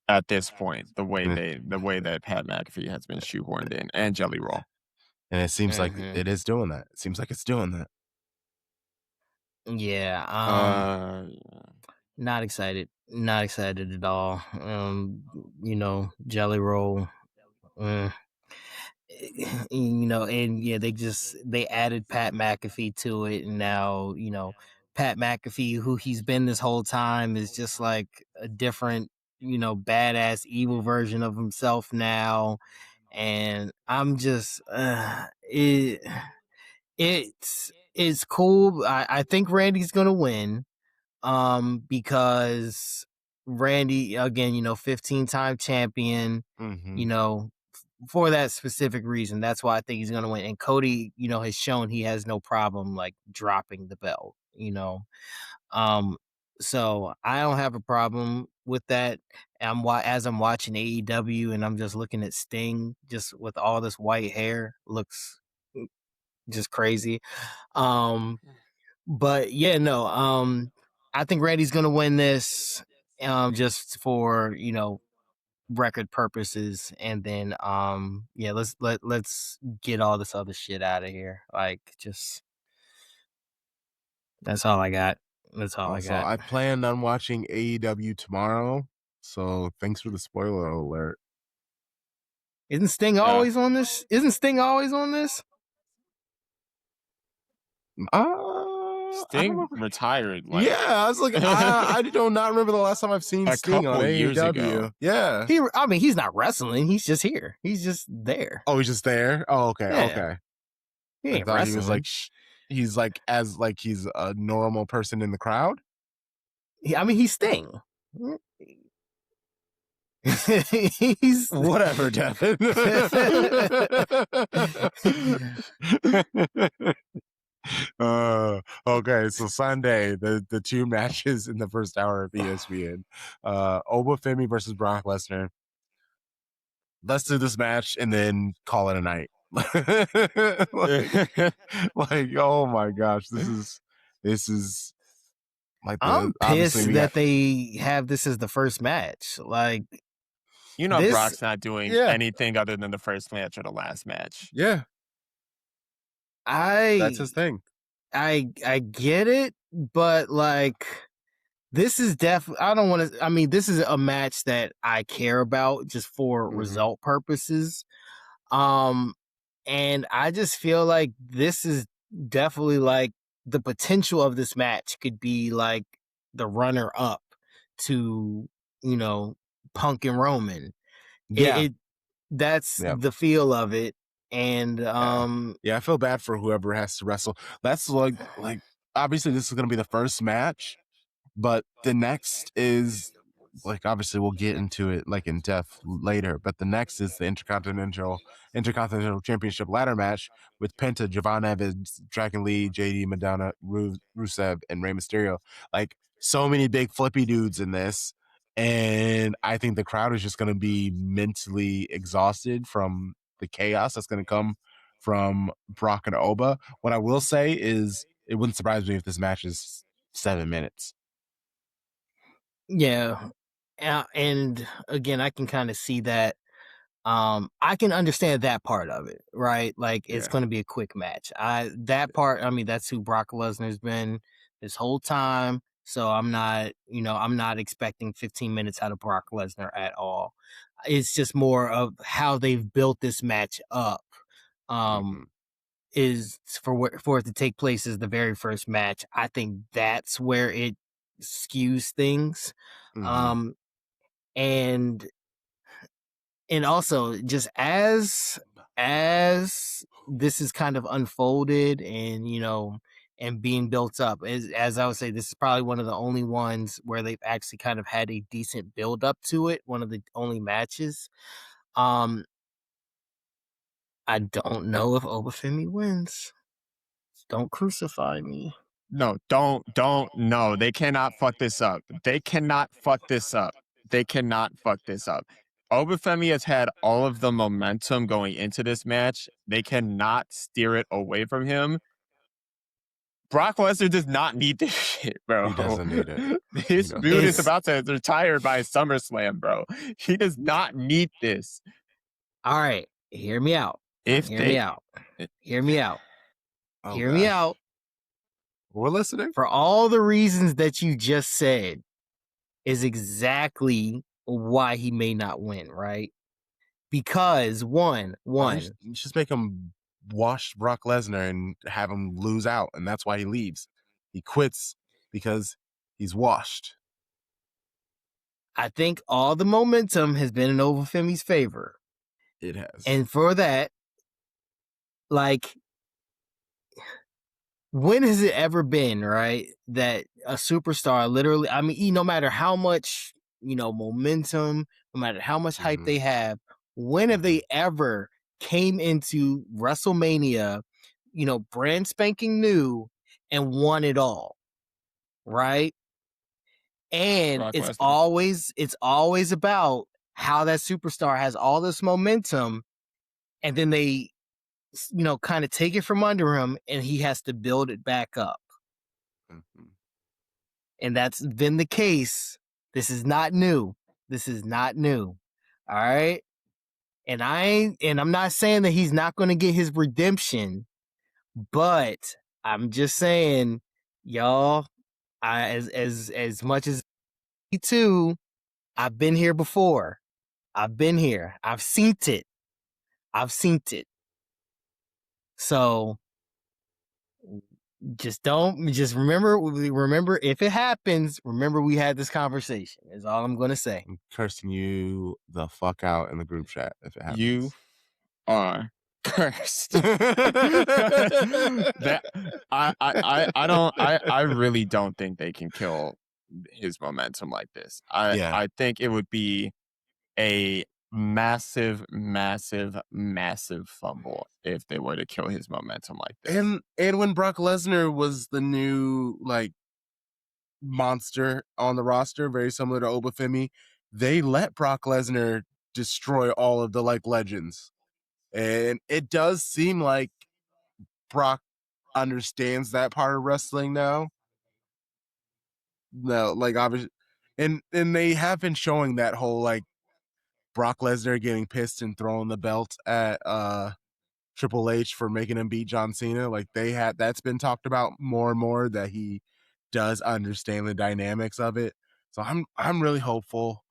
at this point. The way that Pat McAfee has been shoehorned in, and Jelly Roll. And it seems like it is doing that. It seems like it's doing that. Yeah. Not excited. Not excited at all. Jelly Roll. And yeah, they added Pat McAfee to it, and now Pat McAfee, who he's been this whole time, is just like a different badass evil version of himself now, and I'm just it's cool. I think Randy's gonna win, because Randy, again, 15-time champion, for that specific reason. That's why I think he's gonna win. And Cody, has shown he has no problem like dropping the belt. So I don't have a problem with that. As I'm watching AEW and I'm just looking at Sting, just with all this white hair, looks just crazy. But yeah, no. I think Randy's gonna win this, just for record purposes, and then yeah, let's get all this other shit out of here. Like, just that's all I got. That's all I got. I planned on watching AEW tomorrow, so thanks for the spoiler alert. Isn't Sting always on this? Sting retired. Yeah, I was like, I do not remember the last time I've seen Sting on AEW. Years ago. Yeah, he's not wrestling. He's just here. He's just there. Oh, he's just there. Oh, okay, Yeah. okay. He ain't I thought wrestling. he was like, he's like he's a normal person in the crowd. He's Sting. He's whatever, Devin. Okay, so Sunday, the two matches in the first hour of ESPN. Femi versus Brock Lesnar. Let's do this match and then call it a night. like, oh my gosh, this is like I'm pissed that they have this as the first match. Like, Brock's not doing anything other than the first match or the last match. Yeah. That's his thing. I get it, but like, this is definitely, I don't want to, this is a match that I care about just for result purposes. And I just feel like this is definitely like the potential of this match could be like the runner up to, Punk and Roman. Yeah. That's the feel of it. And I feel bad for whoever has to wrestle. That's like obviously this is going to be the first match, but the next is like, obviously we'll get into it like in depth later, but the next is the Intercontinental Championship ladder match with Penta, Javon Evans, Dragon Lee, JD, Madonna, Rusev, and Rey Mysterio. Like, so many big flippy dudes in this, and I think the crowd is just going to be mentally exhausted from the chaos that's going to come from Brock and Oba. What I will say is, it wouldn't surprise me if this match is 7 minutes. Yeah. And again, I can kind of see that. I can understand that part of it, right? Like, it's going to be a quick match. That part, I mean, that's who Brock Lesnar's been this whole time. So I'm not expecting 15 minutes out of Brock Lesnar at all. It's just more of how they've built this match up. Is for it to take place as the very first match. I think that's where it skews things. And also, just as this is kind of unfolded and and being built up, as I would say, this is probably one of the only ones where they've actually kind of had a decent build up to it. One of the only matches. I don't know if Obafemi wins. Don't crucify me. No, no. They cannot fuck this up. They cannot fuck this up. They cannot fuck this up. Obafemi has had all of the momentum going into this match. They cannot steer it away from him. Brock Lesnar does not need this shit, bro. He doesn't need it. This dude is about to retire by SummerSlam, bro. He does not need this. All right, hear me out. Hear me out. Oh, hear me out. We're listening. For all the reasons that you just said is exactly why he may not win, right? Because one, you just make him wash Brock Lesnar and have him lose out, and that's why he leaves. He quits because he's washed. I think all the momentum has been in Obafemi's favor. It has. And for that, like, when has it ever been, right, that a superstar literally, I mean, no matter how much, momentum, no matter how much hype they have, when have they ever came into WrestleMania, brand spanking new and won it all, right? And Brock it's Lesnar. always about how that superstar has all this momentum, and then they, kind of take it from under him, and he has to build it back up. And that's been the case. This is not new. All right. And I'm not saying that he's not going to get his redemption, but I'm just saying, y'all, as much as me too, I've been here before. I've been here. I've seen it. So just remember if it happens, remember we had this conversation, is all I'm going to say. I'm cursing you the fuck out in the group chat if it happens. You are cursed. I really don't think they can kill his momentum like this. I think it would be a massive fumble if they were to kill his momentum like this. And when Brock Lesnar was the new monster on the roster, very similar to Obafemi, they let Brock Lesnar destroy all of the legends. And it does seem like Brock understands that part of wrestling now. No, obviously, and they have been showing that whole Brock Lesnar getting pissed and throwing the belt at Triple H for making him beat John Cena. That's been talked about more and more, that he does understand the dynamics of it. So I'm really hopeful.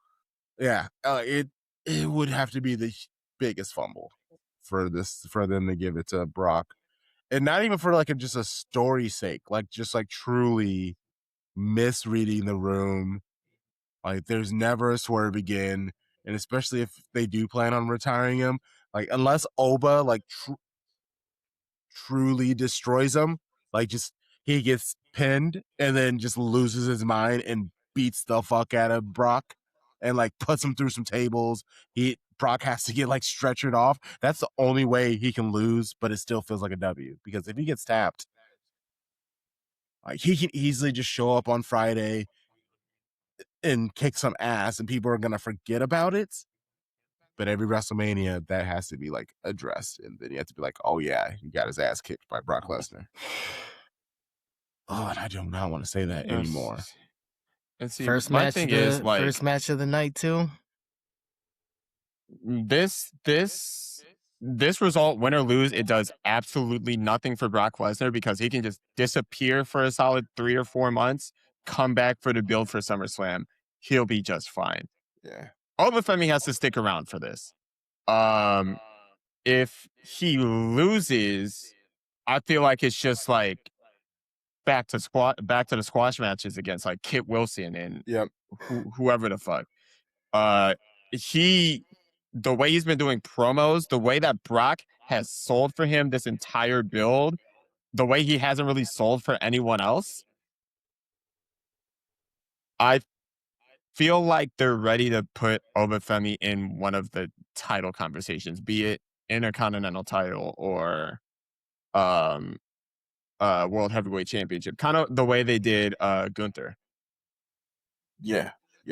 Yeah, it would have to be the biggest fumble for them to give it to Brock, and not even for just a story sake, just truly misreading the room. There's never a swerve again, and especially if they do plan on retiring him, unless Oba truly destroys him, just he gets pinned and then just loses his mind and beats the fuck out of Brock and like puts him through some tables. Brock has to get like stretchered off. That's the only way he can lose, but it still feels like a W because if he gets tapped, like he can easily just show up on Friday and kick some ass and people are gonna forget about it. But every WrestleMania that has to be like addressed, and then you have to be like, oh yeah, he got his ass kicked by Brock Lesnar. Oh, and I do not want to say that anymore. And see, First my match thing of the is like first match of the night too. this result, win or lose, it does absolutely nothing for Brock Lesnar because he can just disappear for a solid 3 or 4 months, come back for the build for SummerSlam. He'll be just fine. Yeah. Femi has to stick around for this. If he loses, I feel like it's just like back to the squash matches against like Kit Wilson and whoever the fuck. The way he's been doing promos, the way that Brock has sold for him this entire build, the way he hasn't really sold for anyone else, I feel like they're ready to put Femi in one of the title conversations, be it Intercontinental title or World Heavyweight Championship, kind of the way they did Gunther. Yeah.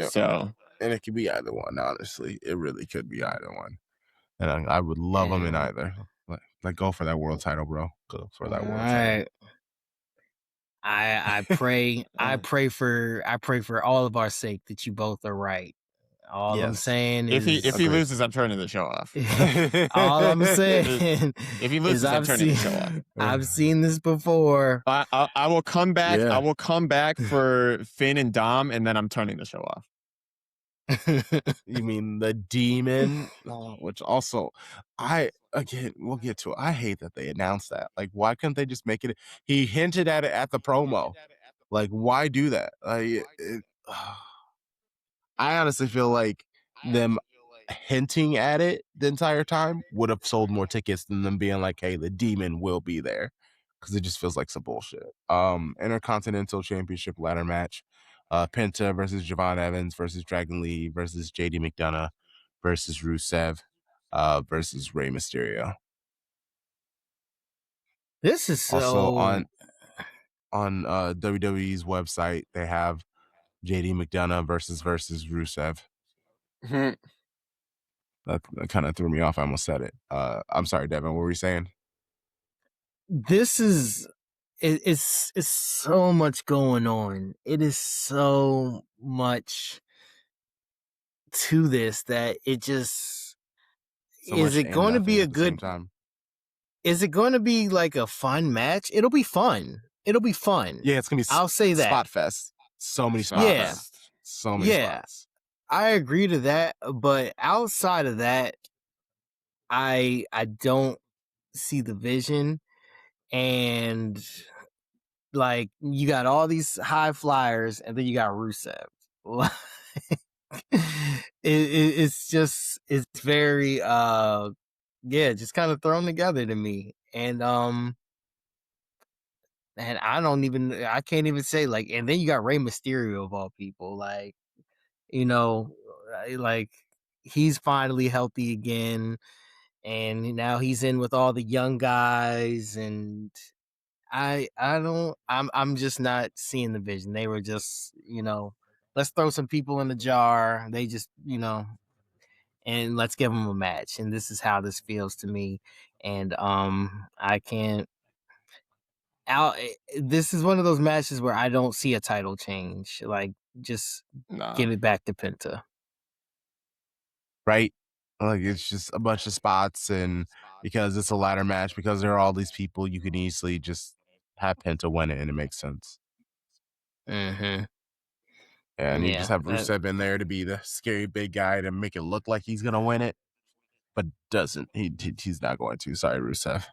So, and it could be either one. Honestly, it really could be either one, and I would love them in either. Like, go for that world title, bro. Go for that world title. I pray for all of our sake that you both are right. All I'm saying is, if he loses, I'm turning the show off. all I'm saying, if he loses, I'm turning the show off. I've seen this before. I will come back. Yeah. I will come back for Finn and Dom, and then I'm turning the show off. You mean the demon? Which also, we'll get to it. I hate that they announced that. Like, why couldn't they just make it? He hinted at it at the promo. Like, why do that? Like, I honestly feel like them hinting at it the entire time would have sold more tickets than them being like, hey, the demon will be there. Because it just feels like some bullshit. Intercontinental Championship ladder match. Penta versus Javon Evans versus Dragon Lee versus JD McDonough versus Rusev versus Rey Mysterio. This is also on WWE's website. They have JD McDonough versus Rusev. That kind of threw me off. I almost said it. I'm sorry, Devin. What were you saying? This is it's so much going on. It is so much to this that it just is it going to be a good time? Is it going to be like a fun match? It'll be fun. Yeah, it's gonna be. I'll say that spot fest. So many spots. Yeah, so many spots. I agree to that, but outside of that, I don't see the vision. And like, you got all these high flyers, and then you got Rusev. It's very just kind of thrown together to me. And I can't even say, like, and then you got Rey Mysterio of all people, like, like, he's finally healthy again, and now he's in with all the young guys, and I'm just not seeing the vision. They were just, let's throw some people in the jar. They just, and let's give them a match. And this is how this feels to me. And I can't. This is one of those matches where I don't see a title change. Like, just give it back to Penta. Right? Like, it's just a bunch of spots, and because it's a ladder match, because there are all these people, you can easily just have Penta win it, and it makes sense. Mm-hmm. And you just have Rusev in there to be the scary big guy to make it look like he's gonna win it, but doesn't. He's not going to. Sorry, Rusev.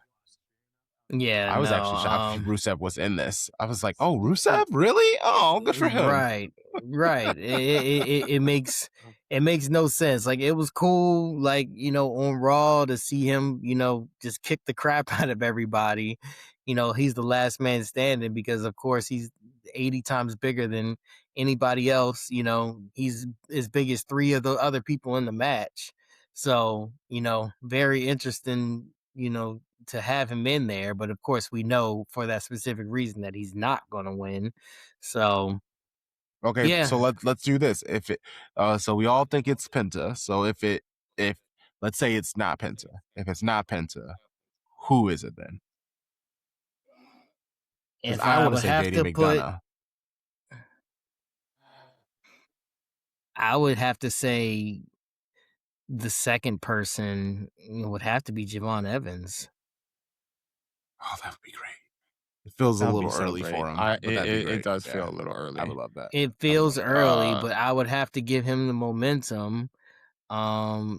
Yeah, I was actually shocked Rusev was in this. I was like, "Oh, Rusev, really? Oh, good for him." Right. It makes no sense. Like, it was cool, like, on Raw to see him, just kick the crap out of everybody, he's the last man standing because, of course, he's 80 times bigger than anybody else. He's as big as 3 of the other people in the match. So, very interesting, to have him in there. But of course, we know for that specific reason that he's not going to win. So, Okay, so yeah. let's do this. If it, so we all think it's Penta. So if let's say it's not Penta. If it's not Penta, who is it then? Because If I I want to would say have JD to put, McDonough. I would have to say the second person would have to be Javon Evans. Oh, that would be great. It feels a That would be little so early great. for him, but that'd be great. It does Yeah, feel a little early. I would love that. It feels early, Uh, but I would have to give him the momentum. I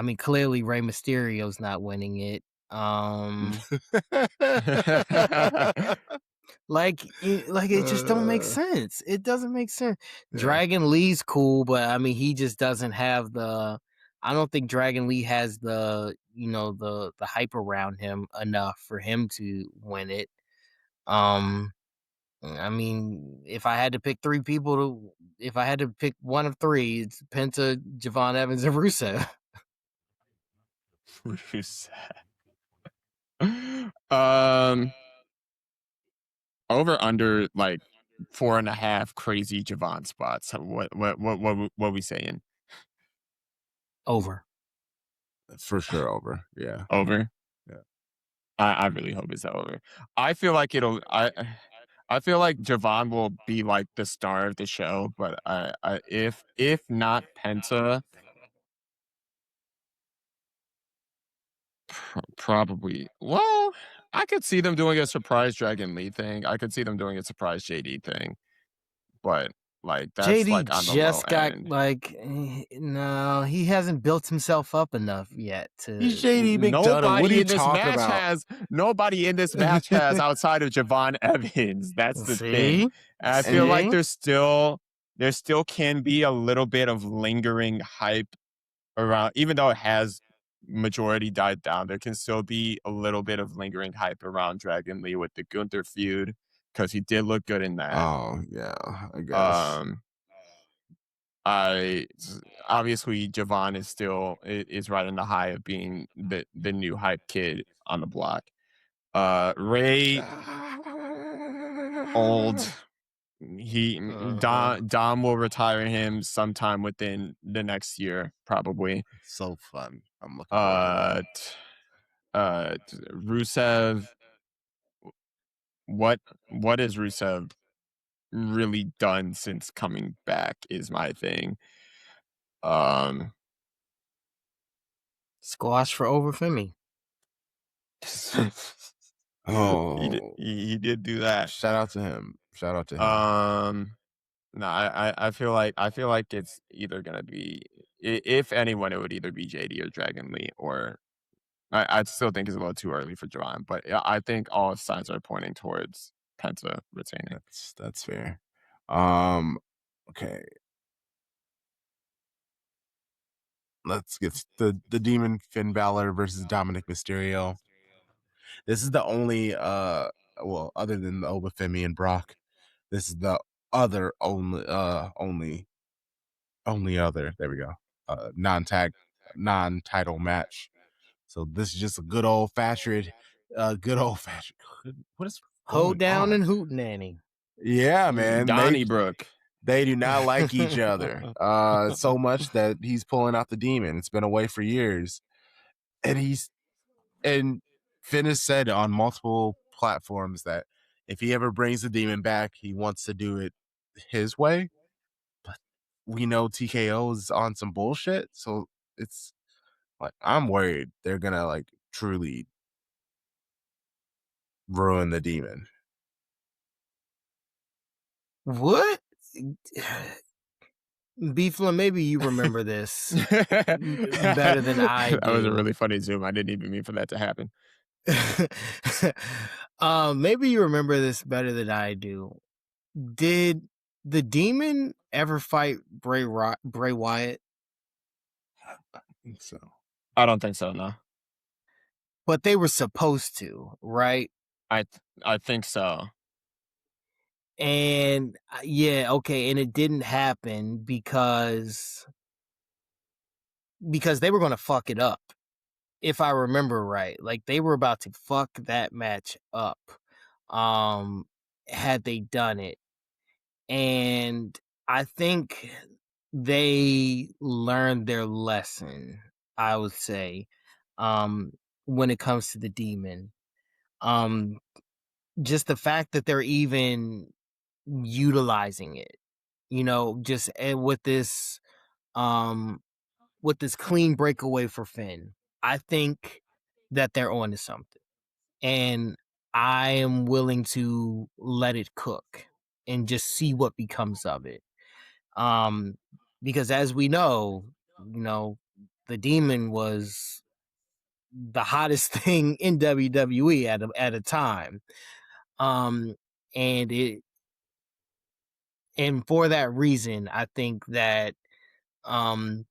mean, clearly Rey Mysterio's not winning it. Like it just don't make sense. It doesn't make sense. Yeah. Dragon Lee's cool, but I mean, he just doesn't have the. I don't think Dragon Lee has the the hype around him enough for him to win it. I mean, if I had to pick 3 people if I had to pick one of 3, it's Penta, Javon Evans, and Rusev. Over under like 4.5 crazy Javon spots. What we saying? Over. For sure over. Yeah. Over. Yeah. I really hope it's over. I feel like I feel like Javon will be like the star of the show, but if not Penta, probably. Well, I could see them doing a surprise Dragon Lee thing. I could see them doing a surprise JD thing, but like that's JD like on the low just got end. no, he hasn't built himself up enough yet to. He's JD McDonough. What are you talking about? Nobody in this match has outside of Javon Evans. That's the thing. And I feel like there still can be a little bit of lingering hype around, even though it has majority died down. There can still be a little bit of lingering hype around Dragon Lee with the Gunther feud because he did look good in that. Oh yeah, I guess. Obviously Javon is right in the high of being the new hype kid on the block. Ray old. Dom will retire him sometime within the next year, probably. So fun. I'm looking forward to Rusev. What has Rusev really done since coming back is my thing. Squash for over Femi. Oh, he did do that. Shout out to him. No, I feel like it's either gonna be, if anyone, it would either be JD or Dragon Lee, or I still think it's a little too early for Javon, but I think all signs are pointing towards Penta retaining. That's fair. Okay. Let's get the Demon Finn Balor versus Dominic Mysterio. This is the only well, other than the Femi and Brock, this is the other only other, there we go, non-title match. So this is just a good old fashioned what is Hold down on? and hootenanny. Yeah, man. Donnybrook. They do not like each other so much that he's pulling out the demon. It's been away for years. And Finn has said on multiple platforms that if he ever brings the demon back, he wants to do it his way. But we know TKO is on some bullshit. So it's like, I'm worried they're going to like truly ruin the demon. What? Beefla, maybe you remember this better than I do. That was a really funny zoom. I didn't even mean for that to happen. Maybe you remember this better than I do. Did the demon ever fight Bray Wyatt? I think so. I don't think so, no. But they were supposed to, right? I think so. And yeah, okay, and it didn't happen because they were going to fuck it up. If I remember right, like they were about to fuck that match up. Had they done it. And I think they learned their lesson, I would say, when it comes to the demon. Just the fact that they're even utilizing it, just with this clean breakaway for Finn. I think that they're on to something. And I am willing to let it cook and just see what becomes of it. Because as we know, the demon was the hottest thing in WWE at a time. Um, and for that reason, I think that um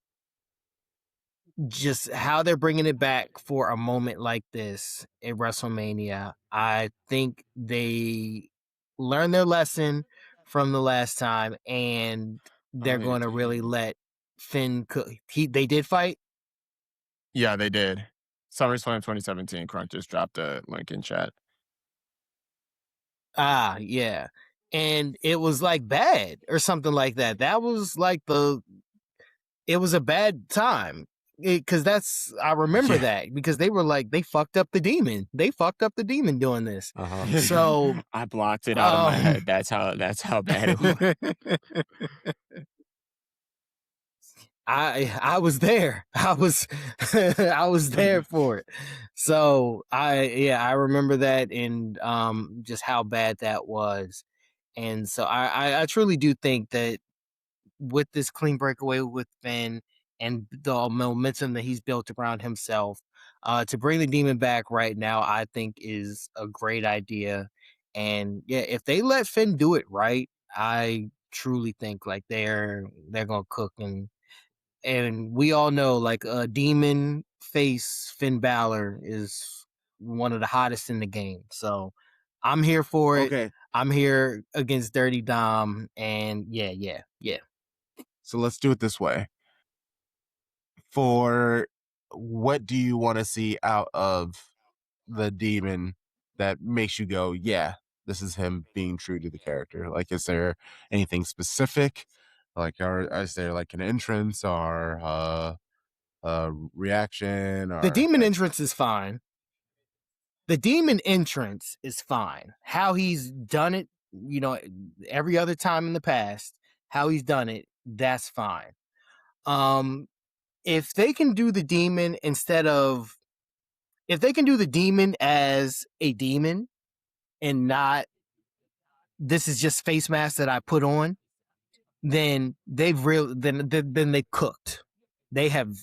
just how they're bringing it back for a moment like this at WrestleMania, I think they learned their lesson from the last time, and they're going to really let Finn cook. They did fight. Yeah, they did. SummerSlam 2017. Crunk just dropped a link in chat. Ah, yeah, and it was like bad or something like that. That was like it was a bad time. Because I remember that because they were like, they fucked up the demon. They fucked up the demon doing this. So I blocked it out of my head. That's how bad it was. I was there. I was I was there for it. So I remember that and just how bad that was. And so I truly do think that with this clean breakaway with Finn and the momentum that he's built around himself, to bring the demon back right now, I think is a great idea. And yeah, if they let Finn do it right, I truly think like they're gonna cook. And we all know like a demon face Finn Balor is one of the hottest in the game. So I'm here for it. Okay. I'm here against Dirty Dom, and yeah. So let's do it this way. For what do you want to see out of the demon that makes you go, yeah, this is him being true to the character? Like, is there anything specific? Like, is there like an entrance or a reaction or The demon like, entrance is fine. The demon entrance is fine. How he's done it, every other time in the past, how he's done it, that's fine. If they can do the demon if they can do the demon as a demon and not this is just face mask that I put on, then then they cooked. They have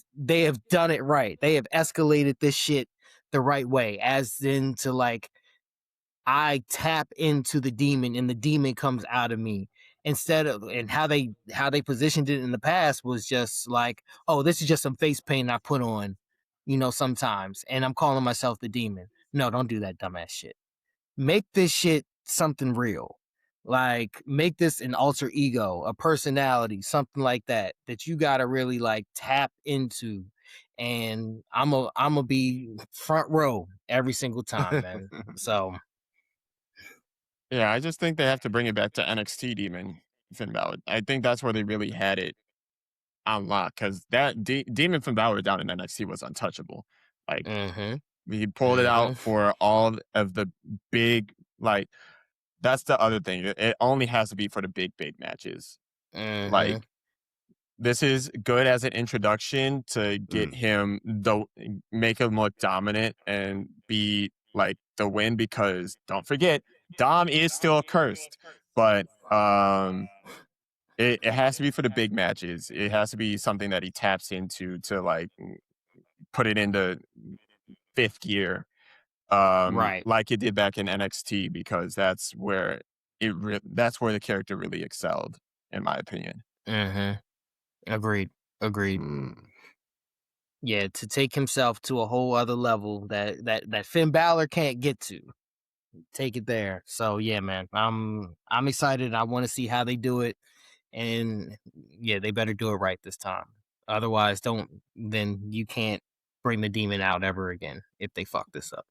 done it right. They have escalated this shit the right way, as into like I tap into the demon and the demon comes out of me. Instead of and how they positioned it in the past was just like, oh, this is just some face paint I put on, sometimes, and I'm calling myself the demon. No, don't do that dumbass shit. Make this shit something real. Like make this an alter ego, a personality, something like that you gotta really like tap into. And I'm a be front row every single time, man. So Yeah, I just think they have to bring it back to NXT Demon Finn Balor. I think that's where they really had it on lock because that Demon Finn Balor down in NXT was untouchable. Like he pulled it out for all of the big like. That's the other thing. It only has to be for the big matches. Like this is good as an introduction to get him make him look dominant and be like the win because don't forget Dom is still cursed, but it has to be for the big matches. It has to be something that he taps into to like put it into fifth gear, right. like it did back in NXT because that's where that's where the character really excelled, in my opinion. Agreed. Yeah, to take himself to a whole other level that Finn Balor can't get to. take it there. So yeah, man, I'm excited. I want to see how they do it, and yeah, they better do it right this time. Otherwise, then you can't bring the demon out ever again if they fuck this up.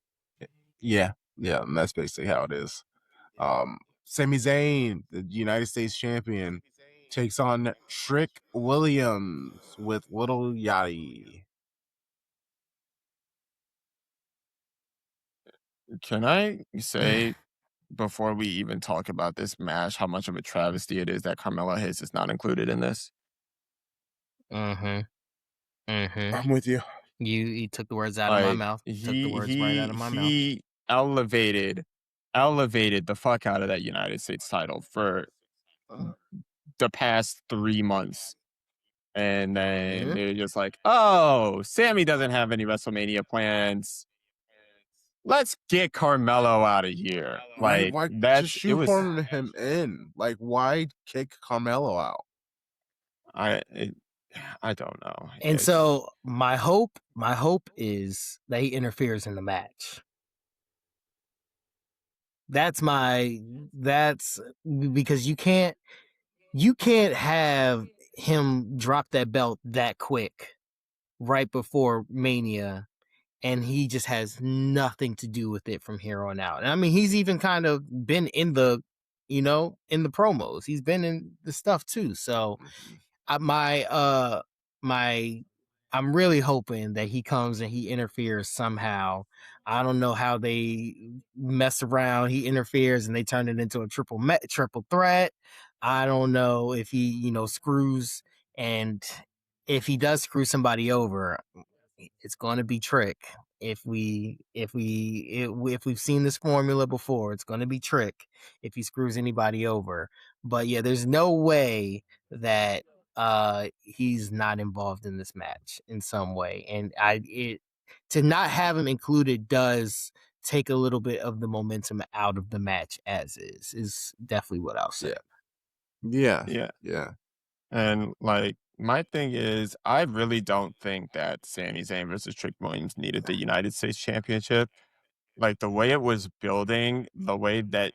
Yeah, and that's basically how it is. Sami Zayn, the United States champion, takes on Trick Williams with Little Yachty. Can I say before we even talk about this match how much of a travesty it is that Carmelo Hayes is not included in this? Mm-hmm. I'm with you. You took the words out of my mouth. Took the words right out of my mouth. He elevated the fuck out of that United States title for the past 3 months. And then they're just like, oh, Sammy doesn't have any WrestleMania plans. Let's get Carmelo out of here. Like, why just shoehorn him in? Like, why kick Carmelo out? I don't know. And so my hope is that he interferes in the match. That's because you can't have him drop that belt that quick right before Mania, and he just has nothing to do with it from here on out. And I mean, he's even kind of been in the promos. He's been in the stuff too. So I'm really hoping that he comes and he interferes somehow. I don't know how they mess around. He interferes and they turn it into a triple threat. I don't know if he, screws, and if he does screw somebody over, it's going to be Trick. If we've seen this formula before, it's going to be Trick if he screws anybody over. But yeah, there's no way that he's not involved in this match in some way, and to not have him included does take a little bit of the momentum out of the match as is definitely what I'll say. Yeah. And like, my thing is, I really don't think that Sami Zayn versus Trick Williams needed the United States Championship. Like, the way it was building, the way that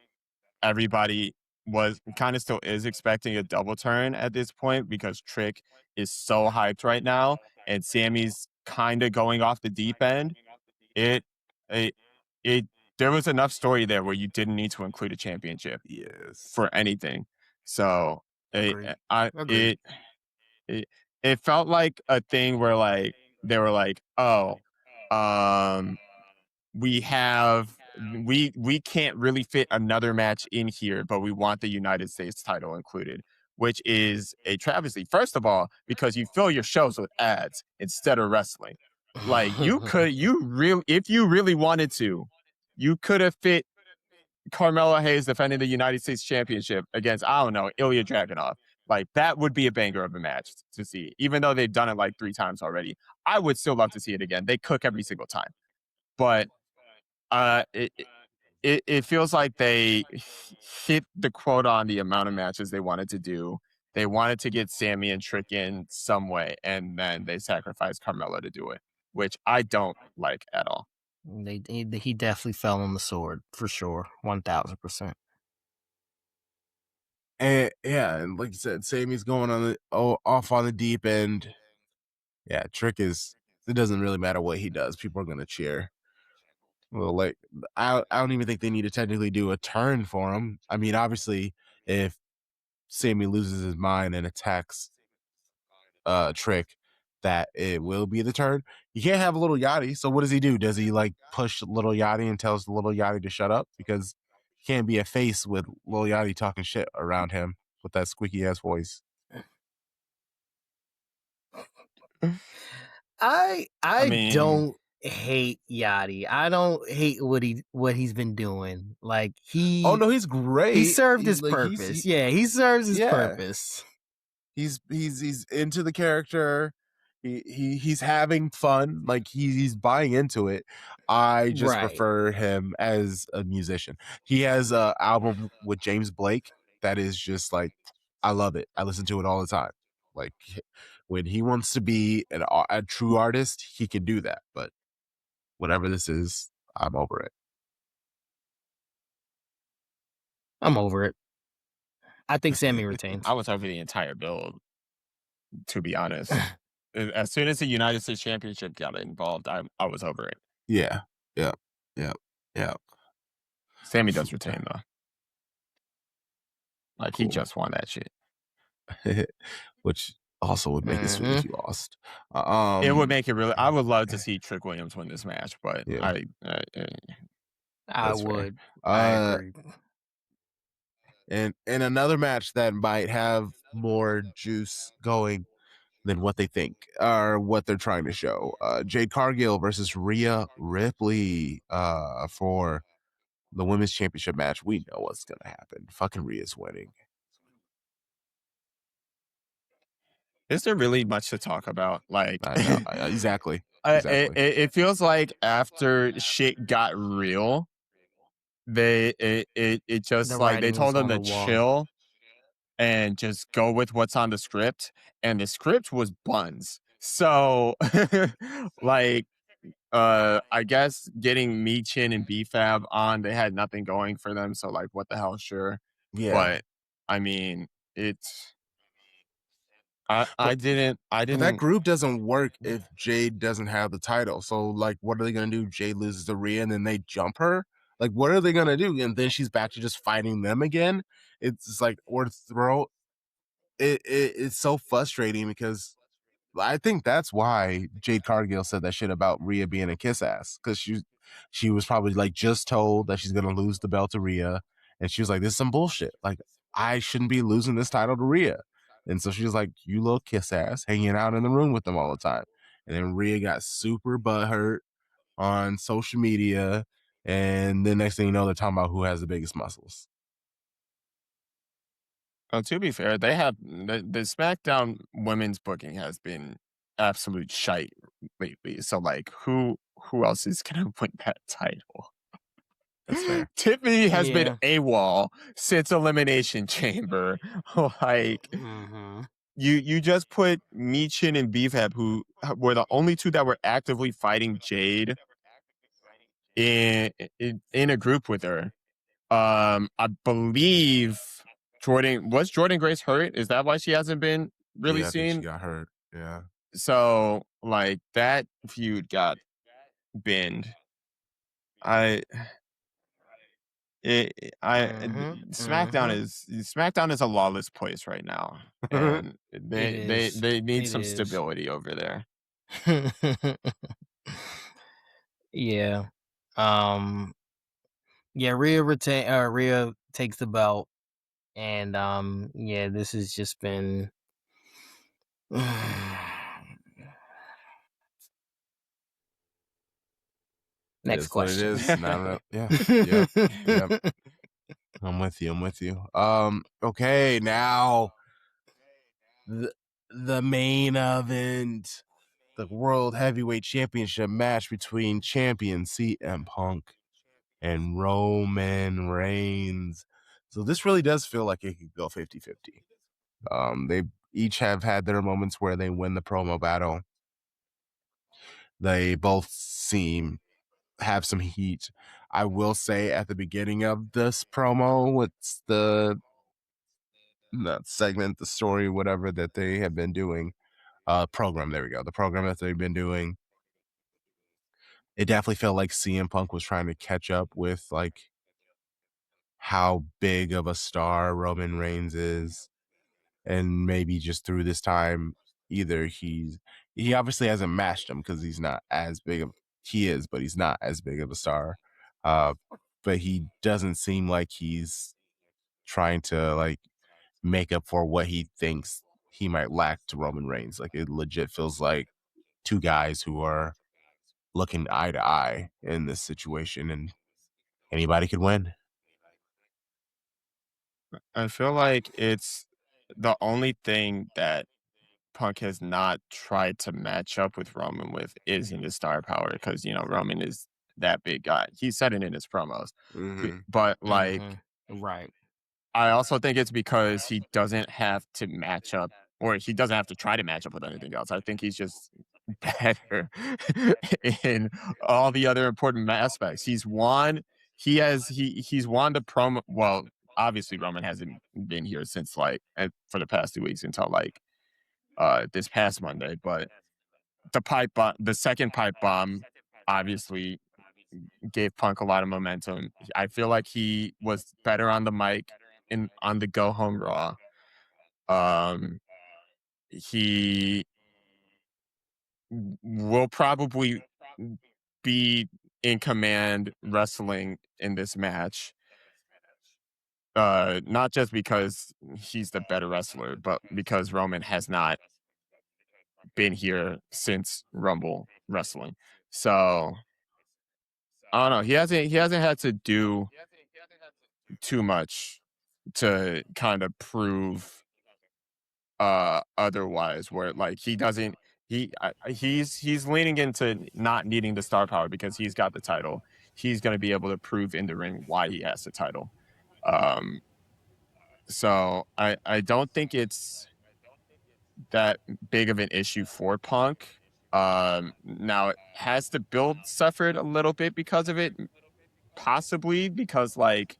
everybody was kind of still is expecting a double turn at this point because Trick is so hyped right now and Sammy's kind of going off the deep end. It, it, it, there was enough story there where you didn't need to include a championship for anything. So Agreed. it felt like a thing where like they were like, oh, we can't really fit another match in here, but we want the United States title included, which is a travesty. First of all, because you fill your shows with ads instead of wrestling. Like, if you really wanted to, you could have fit Carmelo Hayes defending the United States Championship against, I don't know, Ilya Dragunov. Like, that would be a banger of a match to see. Even though they've done it like 3 times already, I would still love to see it again. They cook every single time. But it feels like they hit the quota on the amount of matches they wanted to do. They wanted to get Sammy and Trick in some way, and then they sacrificed Carmelo to do it, which I don't like at all. He definitely fell on the sword for sure, 1000%. And and like you said, Sammy's going off on the deep end. Yeah, Trick is. It doesn't really matter what he does. People are going to cheer. Well, like I don't even think they need to technically do a turn for him. I mean, obviously, if Sammy loses his mind and attacks Trick, that it will be the turn. You can't have Little Yachty. So what does he do? Does he like push Little Yachty and tells Little Yachty to shut up? Because he can't be a face with Little Yachty talking shit around him with that squeaky ass voice. I mean, don't hate Yachty. I don't hate what he's been doing. Like oh no, he's great. He served his purpose. He serves his purpose. He's into the character. He's having fun. Like he's buying into it. I just prefer him as a musician. He has an album with James Blake that is just like, I love it. I listen to it all the time. Like when he wants to be a true artist, he can do that. But whatever this is, I'm over it. I'm over it. I think Sammy retains. I was over the entire build, to be honest. As soon as the United States Championship got involved, I was over it. Yeah. Yeah. Sammy does retain though. Like he Cool. just won that shit. Which also would make it sweet if he lost. It would make it really. I would love to see Trick Williams win this match, but Yeah. I That's fair. would. I agree. And another match that might have more juice going than what they think or what they're trying to show. Jade Cargill versus Rhea Ripley for the women's championship match. We know what's gonna happen. Fucking Rhea's winning. Is there really much to talk about? Like, I know. Exactly. It feels like after shit got real, it just The like they writing told was them on to the wall. chill and just go with what's on the script, and the script was buns. So, like, I guess getting Michin and BFAB on, they had nothing going for them. So, like, what the hell? Sure, Yeah. but I mean, it's. I didn't. But that group doesn't work if Jade doesn't have the title. So, like, what are they gonna do? Jade loses to Rhea and then they jump her? Like, what are they gonna do? And then she's back to just fighting them again. It's just like, or throw. It's so frustrating because I think that's why Jade Cargill said that shit about Rhea being a kiss ass, because she was probably like just told that she's gonna lose the belt to Rhea, and she was like, "This is some bullshit. Like, I shouldn't be losing this title to Rhea." And so she was like, "You little kiss ass, hanging out in the room with them all the time." And then Rhea got super butthurt on social media, and the next thing you know, they're talking about who has the biggest muscles. To be fair, they have the SmackDown women's booking has been absolute shite lately. So, like, who else is gonna win that title? That's fair. Tiffany has been AWOL since Elimination Chamber. Like, you just put Michin and BFAB, who were the only two that were actively fighting Jade, in a group with her. I believe Jordan Grace hurt? Is that why she hasn't been really I seen? think she got hurt. Yeah. So, like, that feud got binned. SmackDown is a lawless place right now, and they need some stability over there. Yeah. Yeah, Rhea takes the belt, and yeah, this has just been next question. What it is. Yeah. I'm with you. Okay, now the main event, the World Heavyweight Championship match between champion CM Punk and Roman Reigns. So this really does feel like it could go 50-50. They each have had their moments where they win the promo battle. They both have some heat. I will say at the beginning of this promo, what's the segment, the story, whatever that they have been doing, program, there we go, the program that they've been doing, it definitely felt like CM Punk was trying to catch up with like how big of a star Roman Reigns is, and maybe just through this time, either he obviously hasn't matched him because he's not as big of but he's not as big of a star, but he doesn't seem like he's trying to like make up for what he thinks he might lack to Roman Reigns. Like, it legit feels like two guys who are looking eye to eye in this situation, and anybody could win. I feel like it's the only thing that Punk has not tried to match up with Roman with is in his star power, because, you know, Roman is that big guy. He said it in his promos. But, like, right. I also think it's because he doesn't have to match up, or he doesn't have to try to match up with anything else. I think he's just better in all the other important aspects. He's won the promo. Well, obviously Roman hasn't been here since for the past 2 weeks until this past Monday, but the second pipe bomb obviously gave Punk a lot of momentum. I feel like he was better on the mic on the go home Raw. He will probably be in command wrestling in this match. Not just because he's the better wrestler, but because Roman has not been here since Rumble wrestling. So I don't know. He hasn't had to do too much to kind of prove otherwise, where like he's leaning into not needing the star power because he's got the title. He's going to be able to prove in the ring why he has the title. So I don't think it's that big of an issue for Punk. Now, has the build suffered a little bit because of it? Possibly, because like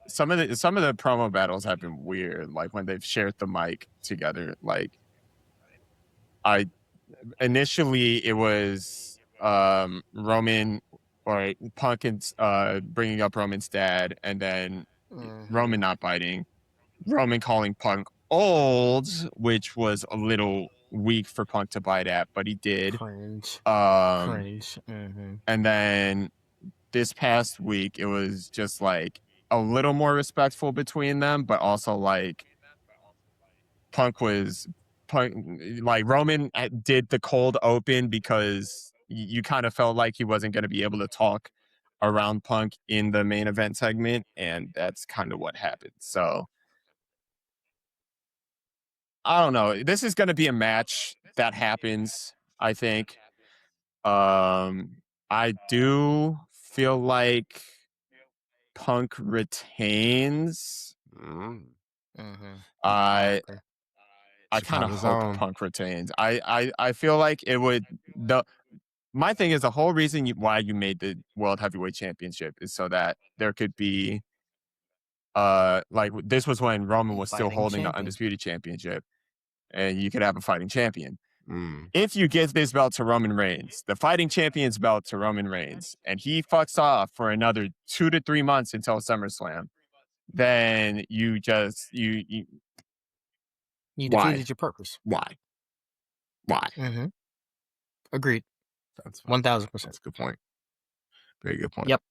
some of the promo battles have been weird. Like when they've shared the mic together. Like initially it was Roman or Punk and bringing up Roman's dad, and then Roman not biting. Roman calling Punk old, which was a little weak for Punk to bite at, but he did. Cringe. And then this past week, it was just like a little more respectful between them, but also like Roman did the cold open because you kind of felt like he wasn't going to be able to talk around Punk in the main event segment, and that's kind of what happened. So I don't know. This is going to be a match that happens, I think. I do feel like Punk retains. I kind of hope Punk retains. I feel like it would. My thing is the whole reason why you made the World Heavyweight Championship is so that there could be like this was when Roman was still holding the Undisputed Championship, and you could have a fighting champion. If you give this belt to Roman Reigns, the fighting champion's belt to Roman Reigns, and he fucks off for another 2 to 3 months until SummerSlam, then you defeated your purpose. Why? Agreed. That's 1,000%. That's a good point. Very good point. Yep.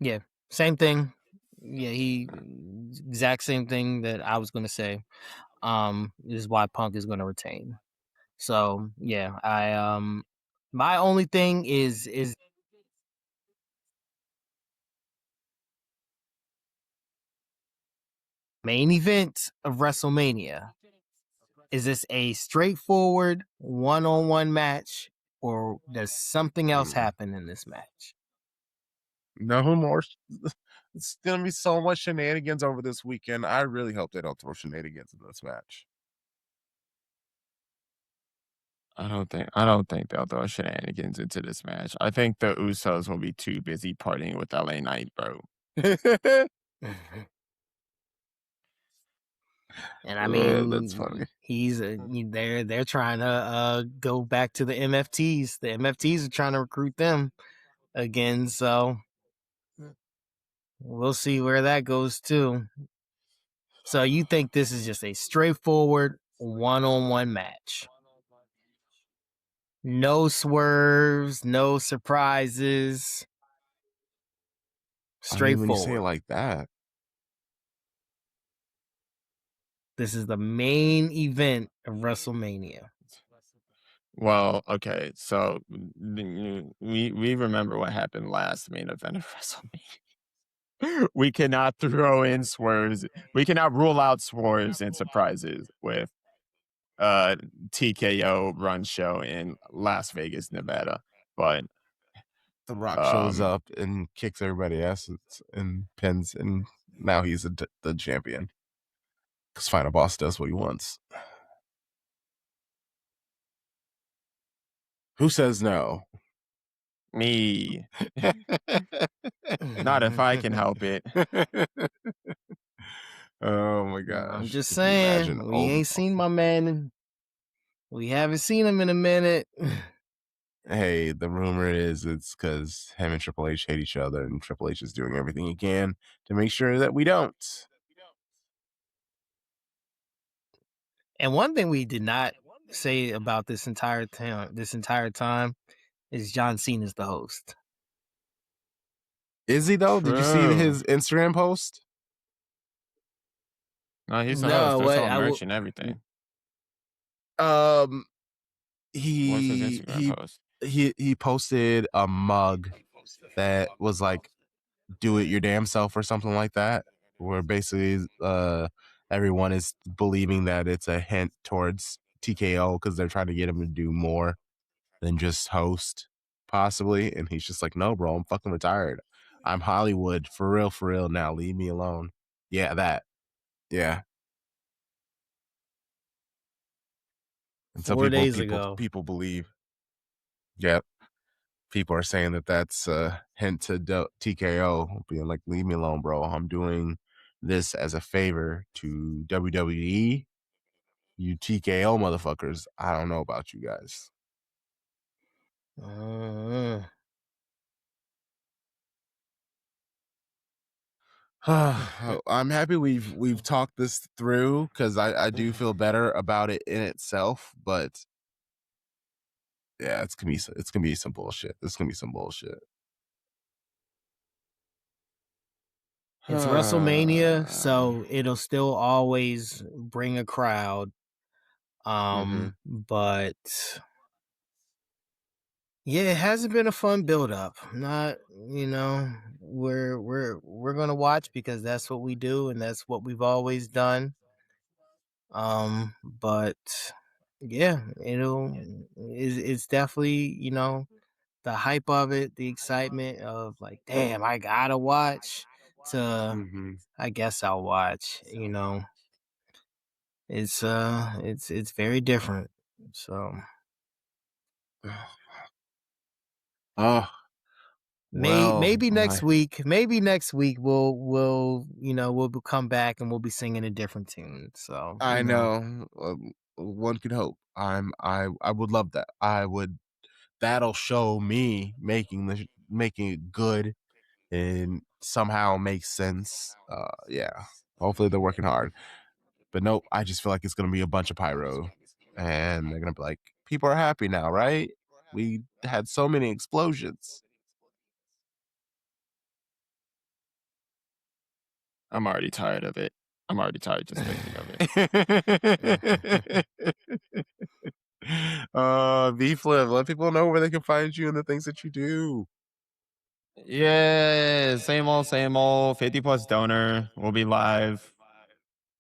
Yeah. Same thing. Yeah, exact same thing that I was going to say. Is why Punk is going to retain. So yeah, my only thing is main event of WrestleMania. Is this a straightforward one-on-one match, or does something else happen in this match? No more. It's gonna be so much shenanigans over this weekend. I really hope they don't throw shenanigans in this match. I don't think they'll throw shenanigans into this match. I think the Usos will be too busy partying with LA Knight, bro. And I mean, that's funny. They're trying to go back to the MFTs. The MFTs are trying to recruit them again. So we'll see where that goes too. So you think this is just a straightforward one-on-one match? No swerves, no surprises. Straightforward. When you say it like that. This is the main event of WrestleMania. Well, okay, so we remember what happened last main event of WrestleMania. We cannot throw in swerves. We cannot rule out swerves and surprises with TKO run show in Las Vegas, Nevada. But The Rock shows up and kicks everybody's ass and pins, and now he's the champion. Because Final Boss does what he wants. Who says no? Me. Not if I can help it. Oh my gosh! I'm just Could you imagine? saying, we ain't seen my man. We haven't seen him in a minute. Hey, the rumor is it's because him and Triple H hate each other, and Triple H is doing everything he can to make sure that we don't. And one thing we did not say about this entire time is John Cena's the host. Is he though? Did you see True. his Instagram post? No, he's the No, host. They're what- selling I merch will- and everything. What's his Instagram he post? he posted a mug that was like "Do it your damn self" or something like that, where basically everyone is believing that it's a hint towards TKO because they're trying to get him to do more than just host, possibly. And he's just like, "No, bro, I'm fucking retired. I'm Hollywood for real now. Leave me alone." Yeah, that. Yeah. And so 4 days ago. people believe. Yep. People are saying that that's a hint to TKO being like, "Leave me alone, bro. I'm doing this as a favor to WWE. You TKO motherfuckers. I don't know about you guys." I'm happy we've talked this through because I do feel better about it in itself, but yeah, it's gonna be some bullshit. It's gonna be some bullshit. It's WrestleMania, so it'll still always bring a crowd. But yeah, it hasn't been a fun build up. Not, we're gonna watch because that's what we do and that's what we've always done. But yeah, it's definitely, the hype of it, the excitement of like, damn, I gotta watch to I guess I'll watch, it's very different. So Oh, well, maybe next week we'll come back and we'll be singing a different tune. So I know. One could hope. I would love that. That'll show me making it good and somehow makes sense. Yeah. Hopefully they're working hard. But nope, I just feel like it's gonna be a bunch of pyro. And they're gonna be like, people are happy now, right? We had so many explosions. I'm already tired of it. I'm already tired just thinking of it. V-Flip, let people know where they can find you and the things that you do. Yeah, same old, 50 plus donor. We'll be live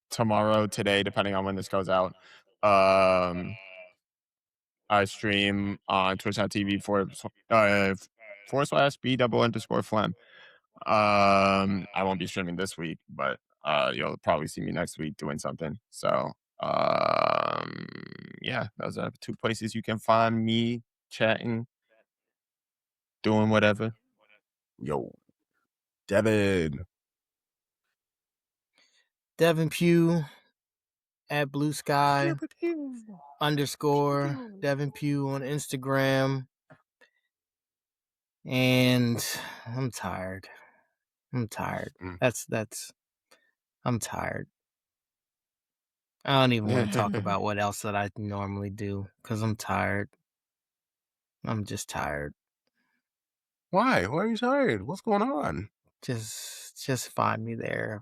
tomorrow, today, depending on when this goes out. I stream on twitch.tv /B__Flem. I won't be streaming this week, but you'll probably see me next week doing something. So yeah, those are 2 places you can find me chatting, doing whatever. Yo, Devin Pugh at Blue Sky _ Devin Pugh on Instagram. And I'm tired. I'm tired. I'm tired. I don't even want to talk about what else that I normally do because I'm tired. I'm just tired. Why? Why are you tired? What's going on? Just find me there.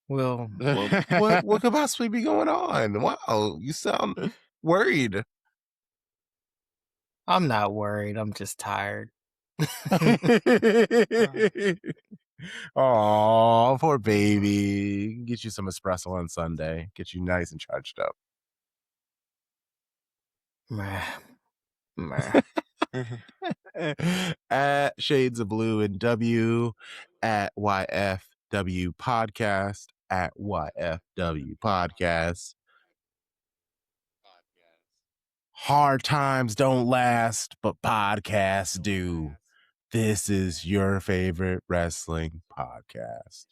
Well, what could possibly be going on? Wow, you sound worried. I'm not worried. I'm just tired. Oh, poor baby. Get you some espresso on Sunday. Get you nice and charged up. Meh. At Shades of Blue and W, at YFW Podcast, at YFW Podcast. Hard times don't last, but podcasts do. This is your favorite wrestling podcast.